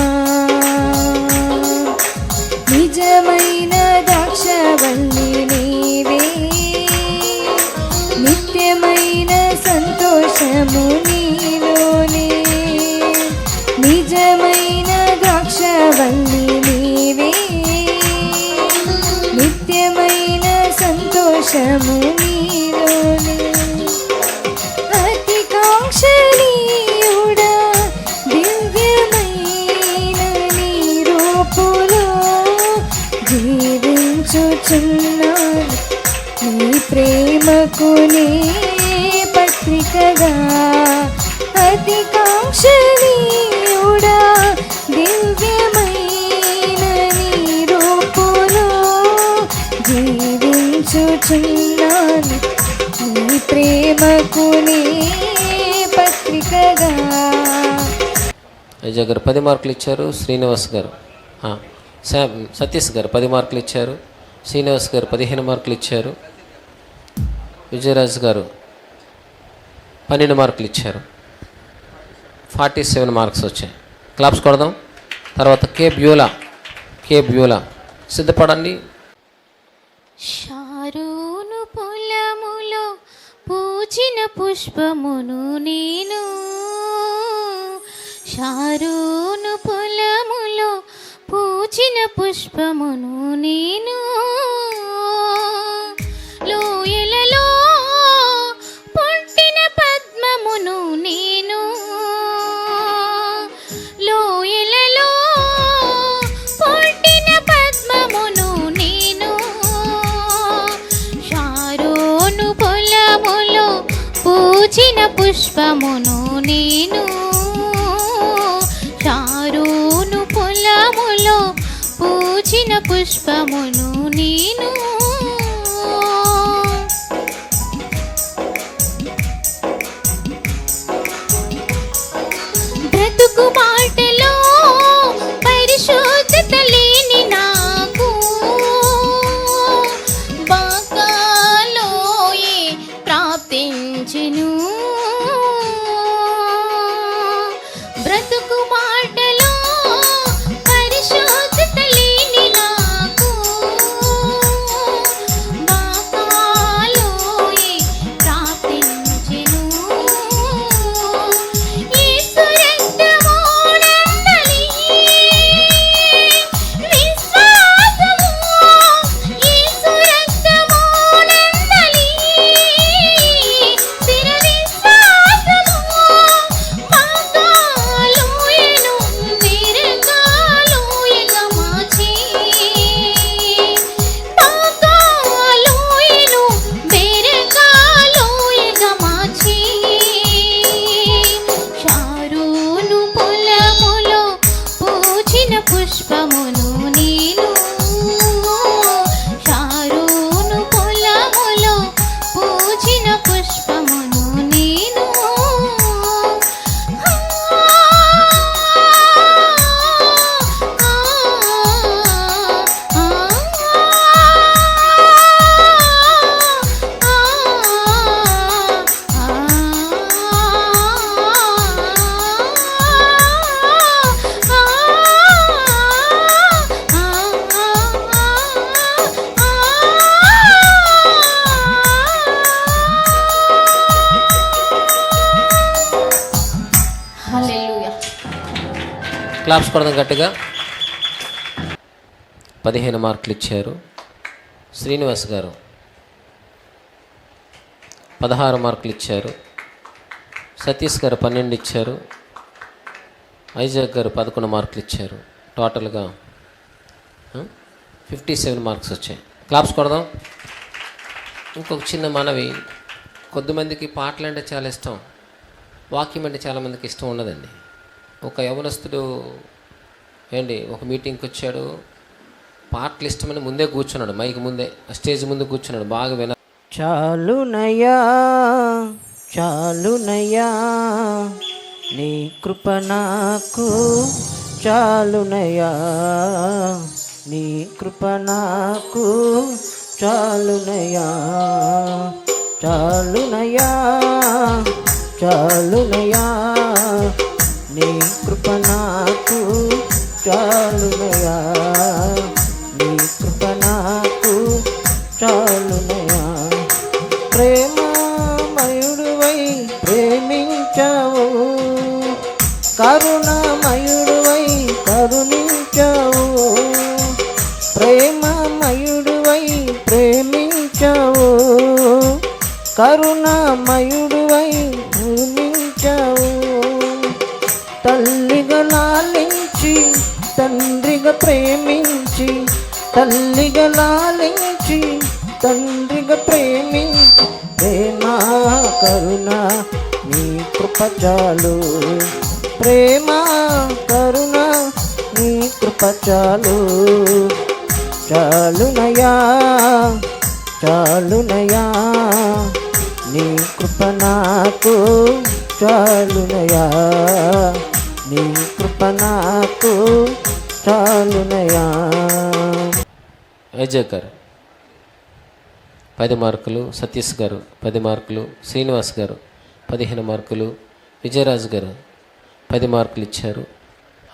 నిజమైన ద్రాక్షవల్లి నీవే, నిత్యమైన సంతోషము నీలోనే, నిజమైన ద్రాక్షవల్లి నీవే, నిత్యమైన సంతోషము నీలోనే. అతి కాంక్షణీయుడా దివ్యమైన నీ రూపులో జీవించుచున్నాను, నీ ప్రేమకు నే పత్రికగా. అతి కాంక్షణీయుడా దివ్యమైన నీ రూపులో జీవించుచున్నాను, నీ ప్రేమకు నే పత్రికగా. ఐజాక్ గారు 10 మార్కులు ఇచ్చారు. శ్రీనివాస్ గారు సతీష్ గారు 10 మార్కులు ఇచ్చారు. శ్రీనివాస్ గారు 15 మార్కులు ఇచ్చారు. విజయరాజు గారు 12 మార్కులు ఇచ్చారు. 47 మార్క్స్ వచ్చాయి. క్లాప్స్ కొడదాం. తర్వాత కే బ్యూలా సిద్ధపడండి. షారోను పొలములో పూచిన పుష్పమును నేను, షారోను పొలములో పూచిన పుష్పమును నేను, లోయలలో పుట్టిన పద్మమును నేను, లోయలలో పుట్టిన పద్మమును నేను, షారోను పొలములో పూచిన పుష్పమును నేను, షారోను పొలములో పూచిన పుష్పమును నేను. బ్రతుకు మాటలో పరిశుద్ధత లేని నాకు, బాకాలోయే ప్రాప్తించెను. బ్రతుకు మాటలో పరిశుద్ధ క్లాప్స్ కొడదాం గట్టిగా. 15 మార్కులు ఇచ్చారు. శ్రీనివాస్ గారు 16 మార్కులు ఇచ్చారు. సతీష్ గారు 12 ఇచ్చారు. ఐజాక్ గారు 11 మార్కులు ఇచ్చారు. టోటల్గా 57 మార్క్స్ వచ్చాయి. క్లాప్స్ కొడదాం. ఇంకొక చిన్న మనవి, కొద్దిమందికి పాటలు అంటే చాలా ఇష్టం, వాక్యం అంటే చాలామందికి ఇష్టం ఉండదండి. ఒక యవనస్తుడు ఒక మీటింగ్కి వచ్చాడు, పాటలు ఇష్టమని ముందే కూర్చున్నాడు, మైక్ ముందే, స్టేజ్ ముందు కూర్చున్నాడు, బాగా చాలునయ్యా చాలునయ్యా నీ కృప నాకు చాలునయ్యా, నీ కృప నాకు చాలునయ్యా, చాలునయ్యా చాలునయ్యా నీ కృప నాకు చాలునయ్యా, నీ కృప నాకు చాలునయ్యా. ప్రేమమయుడువై ప్రేమించావు, కరుణమయుడువై కరుణించావు, ప్రేమమయుడువై ప్రేమించావు, కరుణమయుడువై కరుణించావు. తల్లిగా లాలించి తండ్రిగా ప్రేమించి, తల్లిగా లాలించి తండ్రిగా ప్రేమించి, ప్రేమ కరుణ నీ కృప చాలు, ప్రేమ కరుణ నీ కృప చాలు, చాలునయ్యా చాలునయ్యా నీ కృప నాకు చాలునయ్యా, నీ కృప నాకు చాలునయ్యా. ఐజాక్ గారు 10 మార్కులు, సతీష్ గారు 10 మార్కులు, శ్రీనివాస్ గారు 15 మార్కులు, విజయరాజు గారు 10 మార్కులు ఇచ్చారు.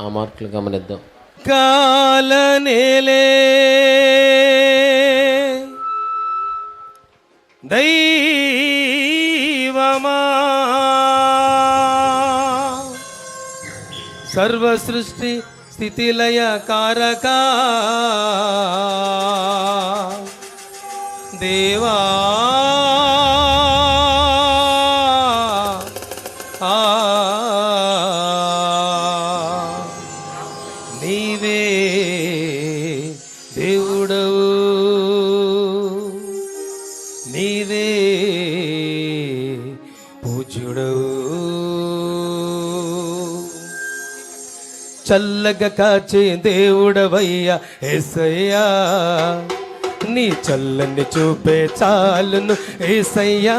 ఆ మార్కులు గమనిద్దాం. కాలనేలే దైవమా సర్వ సృష్టి స్థితిలయ కారకా దేవా, నీవే దేవుడవు, నీవే పూజ్యుడవు. చల్లగా కాచే దేవుడవయ్యా యేసయ్యా, నీ చల్లని చూపే చాలును యేసయ్యా,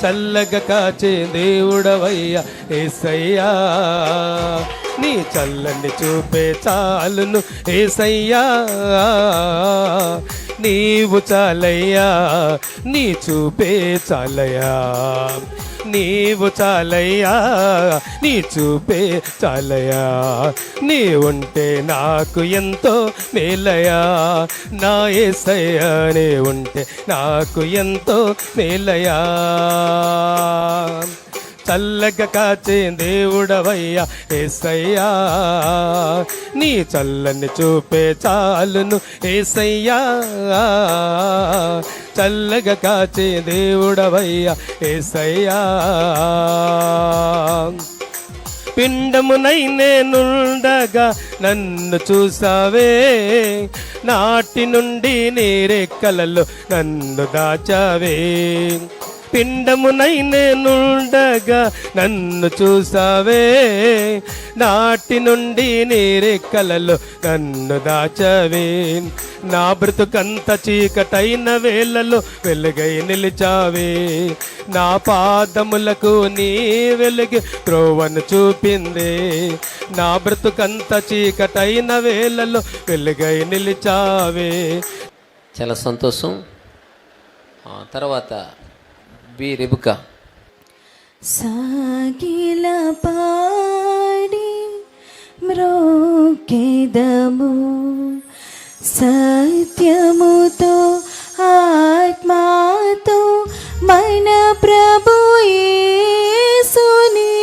చల్లగా కాచే దేవుడవయ్యా యేసయ్యా, నీ చల్లని చూపే చాలును యేసయ్యా, నీవు చాలయ్యా, నీ చూపే చాలయ్యా, నీవు చాలయ్యా, నీ చూపే చాలయ్యా, నీ ఉంటే నాకు ఎంతో మేలయ్యా, నా యేసయ్యా నీ ఉంటే నాకు ఎంతో మేలయ్యా. చల్లగా కాచే దేవుడవయ్యా యేసయ్యా, నీ చల్లని చూపే చాలును యేసయ్యా, చల్లగా కాచే దేవుడవయ్యా యేసయ్యా. పిండమునై నేనుండగా నన్ను చూసావే, నాటి నుండి నీరెక్కలలో నన్ను దాచావే, పిండమునై నేనుండగా నన్ను చూసావే, నాటి నుండి నీరెక్కలలో నన్ను దాచవే, నా బ్రతుకంత చీకటైన వేళలో వెలుగై నిలిచావే, నా పాదములకు నీ వెలుగు త్రోవను చూపిందే, నా బ్రతుకంత చీకటైన వేళలో వెలుగై నిలిచావే. చాలా సంతోషం. తర్వాత బి రిబుకా. సాగిల పాడి మ్రోకెదము, సత్యముతో ఆత్మతో మన ప్రభు యేసుని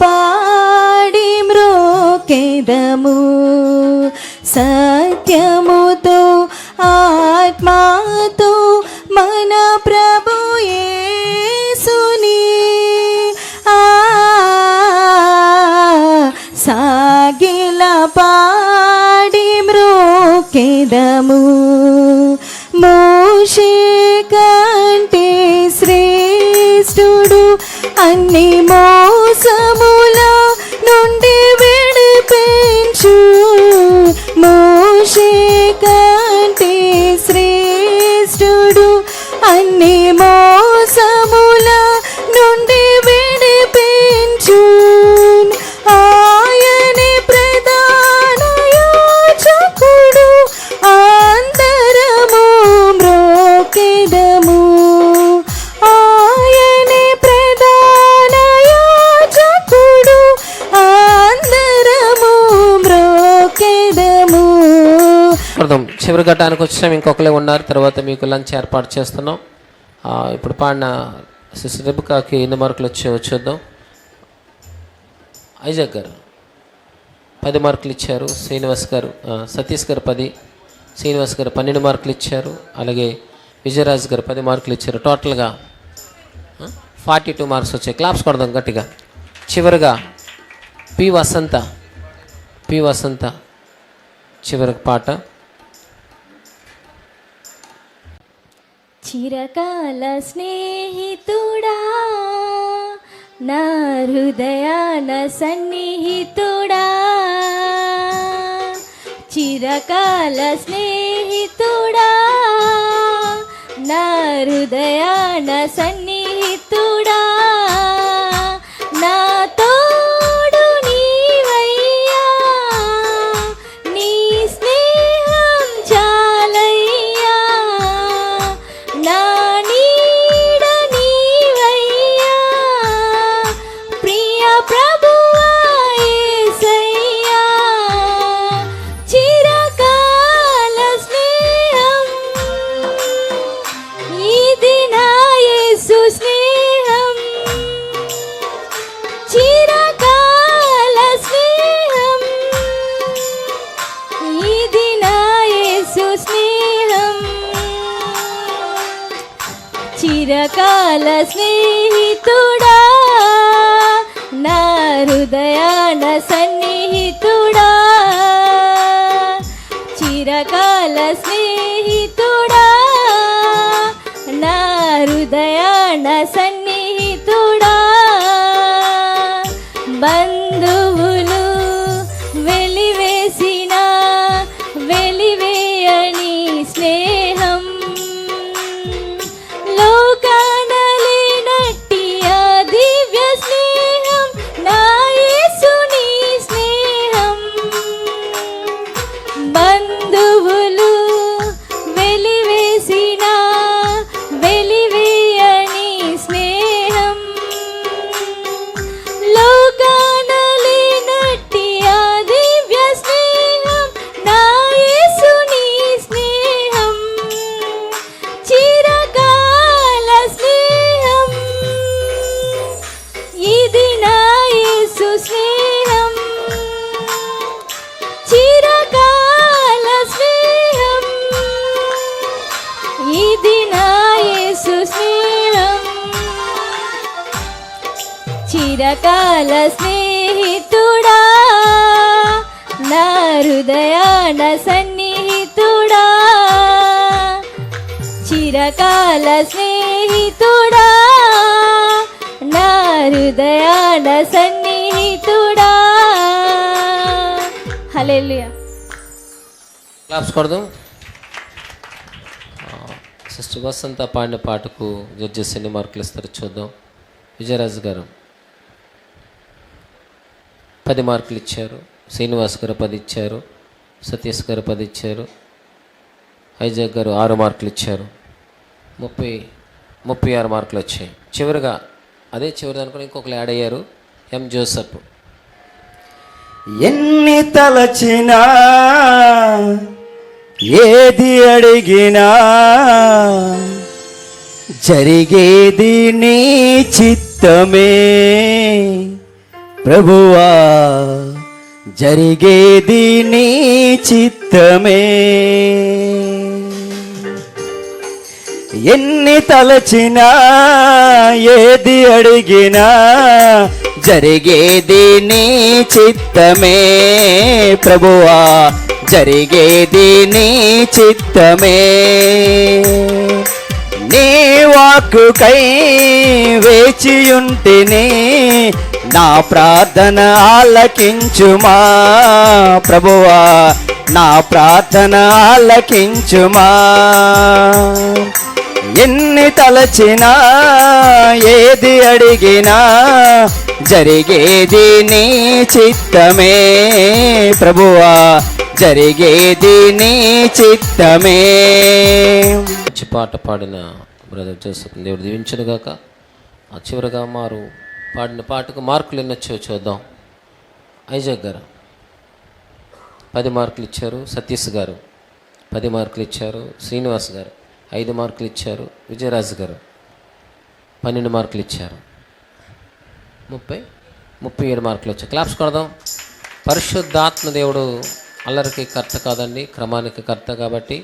పాడి మ్రోకెదము సత్యముతో ఆత్మతో మన ప్రభు యేసుని సాగిల పాడి మ్రోకెదము మోషే కంటే శ్రేష్ఠుడు అన్ని మోసముల నుండి విడిపించు మోషే కంటే శ్రేష్ఠుడు అన్ని మోసముల నుండి విడిపించు ఆయనే ప్రధాన యాజకుడు అందరము మ్రోకెదము ఆయనే ప్రధాన యాజకుడు అందరము మ్రోకెదము. అర్థం చివరి ఘట్టానికి వచ్చినాం, ఇంకొకరే ఉన్నారు, తర్వాత మీకు లంచ్ ఏర్పాటు చేస్తున్నాం. ఇప్పుడు పాడిన సిస్టర్ రెబికాకి ఎన్ని మార్కులు వచ్చాయో చూద్దాం. ఐజాక్ గారు 10 మార్కులు ఇచ్చారు, శ్రీనివాస్ గారు సతీష్ గారు 10, శ్రీనివాస్ గారు 12 మార్కులు ఇచ్చారు, అలాగే విజయరాజ్ గారు 10 మార్కులు ఇచ్చారు. టోటల్గా 42 మార్క్స్ వచ్చాయి. క్లాప్స్ కొడదాం గట్టిగా. చివరిగా పి వసంత చివరి పాట. చిరకాల స్నేహితుడా నా హృదయాన సన్నిహితుడా చిరకాల స్నేహితుడా నా హృదయాన సన్నిహితుడా నా తోడు నీవయ్యా నీ స్నేహం చాలయ్యా నా నీడ నీవయ్యా ప్రియ ప్రభువా యేసయ్యా చిరకాల స్నేహం ఇది నా యేసు స్నేహం చిరకాల స్నేహం ఇది నా యేసు స్నేహం చిరకాల స్నేహితుడా నా హృదయాన సన్నిహితుడా చిరకాల స్నేహితుడా నా హృదయాన సన్నిహితుడా బంధువులు వెలివేసిన వెలివేయని స్నేహం లోకానలేనట్టి ఆ దివ్య స్నేహం నా యేసుని స్నేహం బంధువులు వెలివేసిన వెలివేయని స్నేహం లోకానలేనట్టి ఆ దివ్య స్నేహం నా యేసుని స్నేహం చిరకాల స్నేహం ఇది నా యేసు స్నేహం చిరకాల స్నేహం ఇది నా యేసు స్నేహం చిరకాల స్నేహితుడా నా హృదయాన సన్నిహితుడా చిరకాల స్నేహితుడా నా హృదయాన సన్నిహితుడా. హల్లెలూయా. క్లాప్స్ కొడదాం. సిస్టర్ వసంత పాడిన పాటకు జడ్జెస్ ఎన్ని మార్కులు ఇస్తారో చూద్దాం. విజయరాజు గారు 10 మార్కులు ఇచ్చారు, శ్రీనివాస్ గారు 10 ఇచ్చారు, సతీష్ గారు 10 ఇచ్చారు, ఐజాక్ గారు 6 మార్కులు ఇచ్చారు. 36 మార్కులు వచ్చాయి. చివరిగా అదే చివరి అనుకుని ఇంకొకరు యాడ్ అయ్యారు, ఎం జోసఫ్. ఎన్ని తలచినా ఏది అడిగినా జరిగేది నీ చిత్తమే ప్రభువా జరిగేది నీ చిత్తమే. ఎన్ని తలచినా ఏది అడిగినా జరిగేది నీ చిత్తమే. ప్రభువా జరిగేది నీ చిత్తమే. నీ వాక్కుకై వేచియుంటిని, నా ప్రార్థన ఆలకించుమా. ప్రభువా నా ప్రార్థన ఆలకించుమా. ఎన్ని తలచినా ఏది అడిగినా జరిగేది నీ చిత్తమే. ప్రభువా జరిగేది నీ చిత్తమే. మంచి పాట పాడిన బ్రదర్ జోసెఫ్ దేవుడు దీవించను గాక. ఆ చివరిగా మారు పాడిన పాటకు మార్కులు ఎన్నొచ్చో చూద్దాం. ఐజాక్ గారు 10 మార్కులు ఇచ్చారు, సతీష్ గారు 10 మార్కులు ఇచ్చారు, శ్రీనివాస్ గారు 5 మార్కులు ఇచ్చారు, విజయరాజు గారు 12 మార్కులు ఇచ్చారు, 37 మార్కులు వచ్చాయి. క్లాప్స్ కొడదాం. పరిశుద్ధాత్మ దేవుడు అల్లరికి కర్త కాదండి, క్రమానికి కర్త. కాబట్టి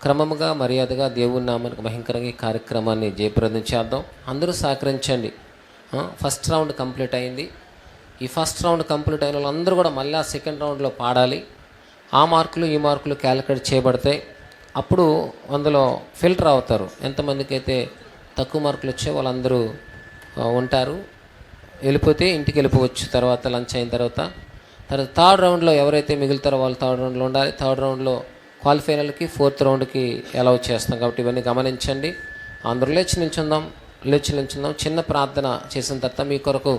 క్రమముగా మర్యాదగా దేవుని నామానికి భయంకరంగా ఈ కార్యక్రమాన్ని జయప్రదం చేద్దాం. అందరూ సహకరించండి. ఫస్ట్ రౌండ్ కంప్లీట్ అయింది. ఈ ఫస్ట్ రౌండ్ కంప్లీట్ అయిన వాళ్ళందరూ కూడా మళ్ళీ సెకండ్ రౌండ్లో పాడాలి. ఆ మార్కులు ఈ మార్కులు క్యాలిక్యులేట్ చేయబడతాయి. అప్పుడు అందులో ఫిల్టర్ అవుతారు. ఎంతమందికి అయితే తక్కువ మార్కులు వచ్చే వాళ్ళందరూ ఉంటారు. వెళ్ళిపోతే ఇంటికి వెళ్ళిపోవచ్చు తర్వాత లంచ్ అయిన తర్వాత. థర్డ్ రౌండ్లో ఎవరైతే మిగులుతారో వాళ్ళు థర్డ్ రౌండ్లో ఉండాలి. థర్డ్ రౌండ్లో క్వాలిఫైనర్లకి 4th రౌండ్కి అలౌ చేస్తాం. కాబట్టి ఇవన్నీ గమనించండి. అందరూ లేచి నిల్చుందాం. చిన్న ప్రార్థన చేసిన తర్వాత మీ కొరకు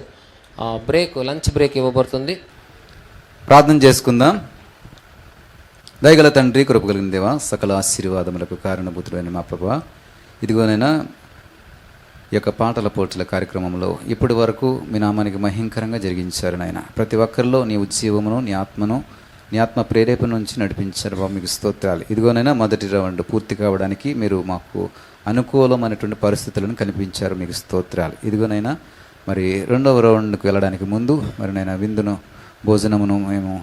లంచ్ బ్రేక్ ఇవ్వబడుతుంది. ప్రార్థన చేసుకుందాం. దయగల తండ్రి, కృప కలిగిన దేవా, సకల ఆశీర్వాదములకు కారణభూతుడైన మా ప్రభువా, ఇదిగోనైనా ఈ యొక్క పాటల పోటీల కార్యక్రమంలో ఇప్పటి వరకు మీ నామానికి మహింకరంగా జరిగించారు నాయన. ప్రతి ఒక్కరిలో నీ ఉజ్జీవమును, నీ ఆత్మను, నీ ఆత్మ ప్రేరేపణ నుంచి నడిపించారు బాబు. మీకు స్తోత్రాలు. ఇదిగోనైనా మొదటి రౌండ్ పూర్తి కావడానికి మీరు మాకు అనుకూలమైనటువంటి పరిస్థితులను కల్పించారు. మీకు స్తోత్రాలు. ఇదిగోనైనా మరి రెండవ రౌండ్కి వెళ్ళడానికి ముందు మరి నేను విందును, భోజనమును మేము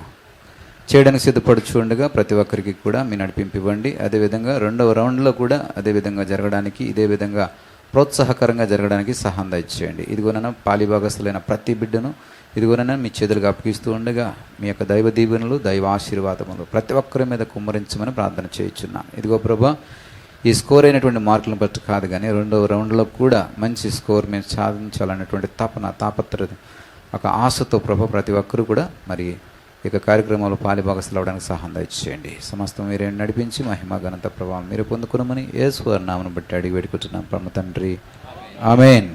చేయడానికి సిద్ధపడుచుండగా ప్రతి ఒక్కరికి కూడా మీ నడిపింపు ఇవ్వండి. అదేవిధంగా రెండవ రౌండ్లో కూడా అదేవిధంగా జరగడానికి, ఇదే విధంగా ప్రోత్సాహకరంగా జరగడానికి సహాయం దయచేయండి. ఇదిగోనైనా పాలిభాగస్తులైన ప్రతి బిడ్డను ఇదిగోనైనా మీ చేతులకు అప్పగిస్తూ ఉండగా మీ యొక్క దైవ దీవెనలు, దైవ ఆశీర్వాదములు ప్రతి ఒక్కరి మీద కుమ్మరించమని ప్రార్థన చేయించున్నాను. ఇదిగో ప్రభా, ఈ స్కోర్ అయినటువంటి మార్కులను బట్టి కాదు కానీ రెండవ రౌండ్లో కూడా మంచి స్కోర్ మేము సాధించాలనేటువంటి తాపత్రయం, ఒక ఆశతో ప్రభా ప్రతి ఒక్కరూ కూడా మరి ఈ యొక్క కార్యక్రమంలో పాలిభాగస్తులు అవడానికి సహాయం దయచేయండి. సమస్తం మీరే నడిపించి మహిమ ఘనత ప్రభావం మీరు పొందుకున్నామని యేసు నామమును బట్టి అడిగి వేడుకుంటున్నాం పరమ తండ్రి. ఆమేన్.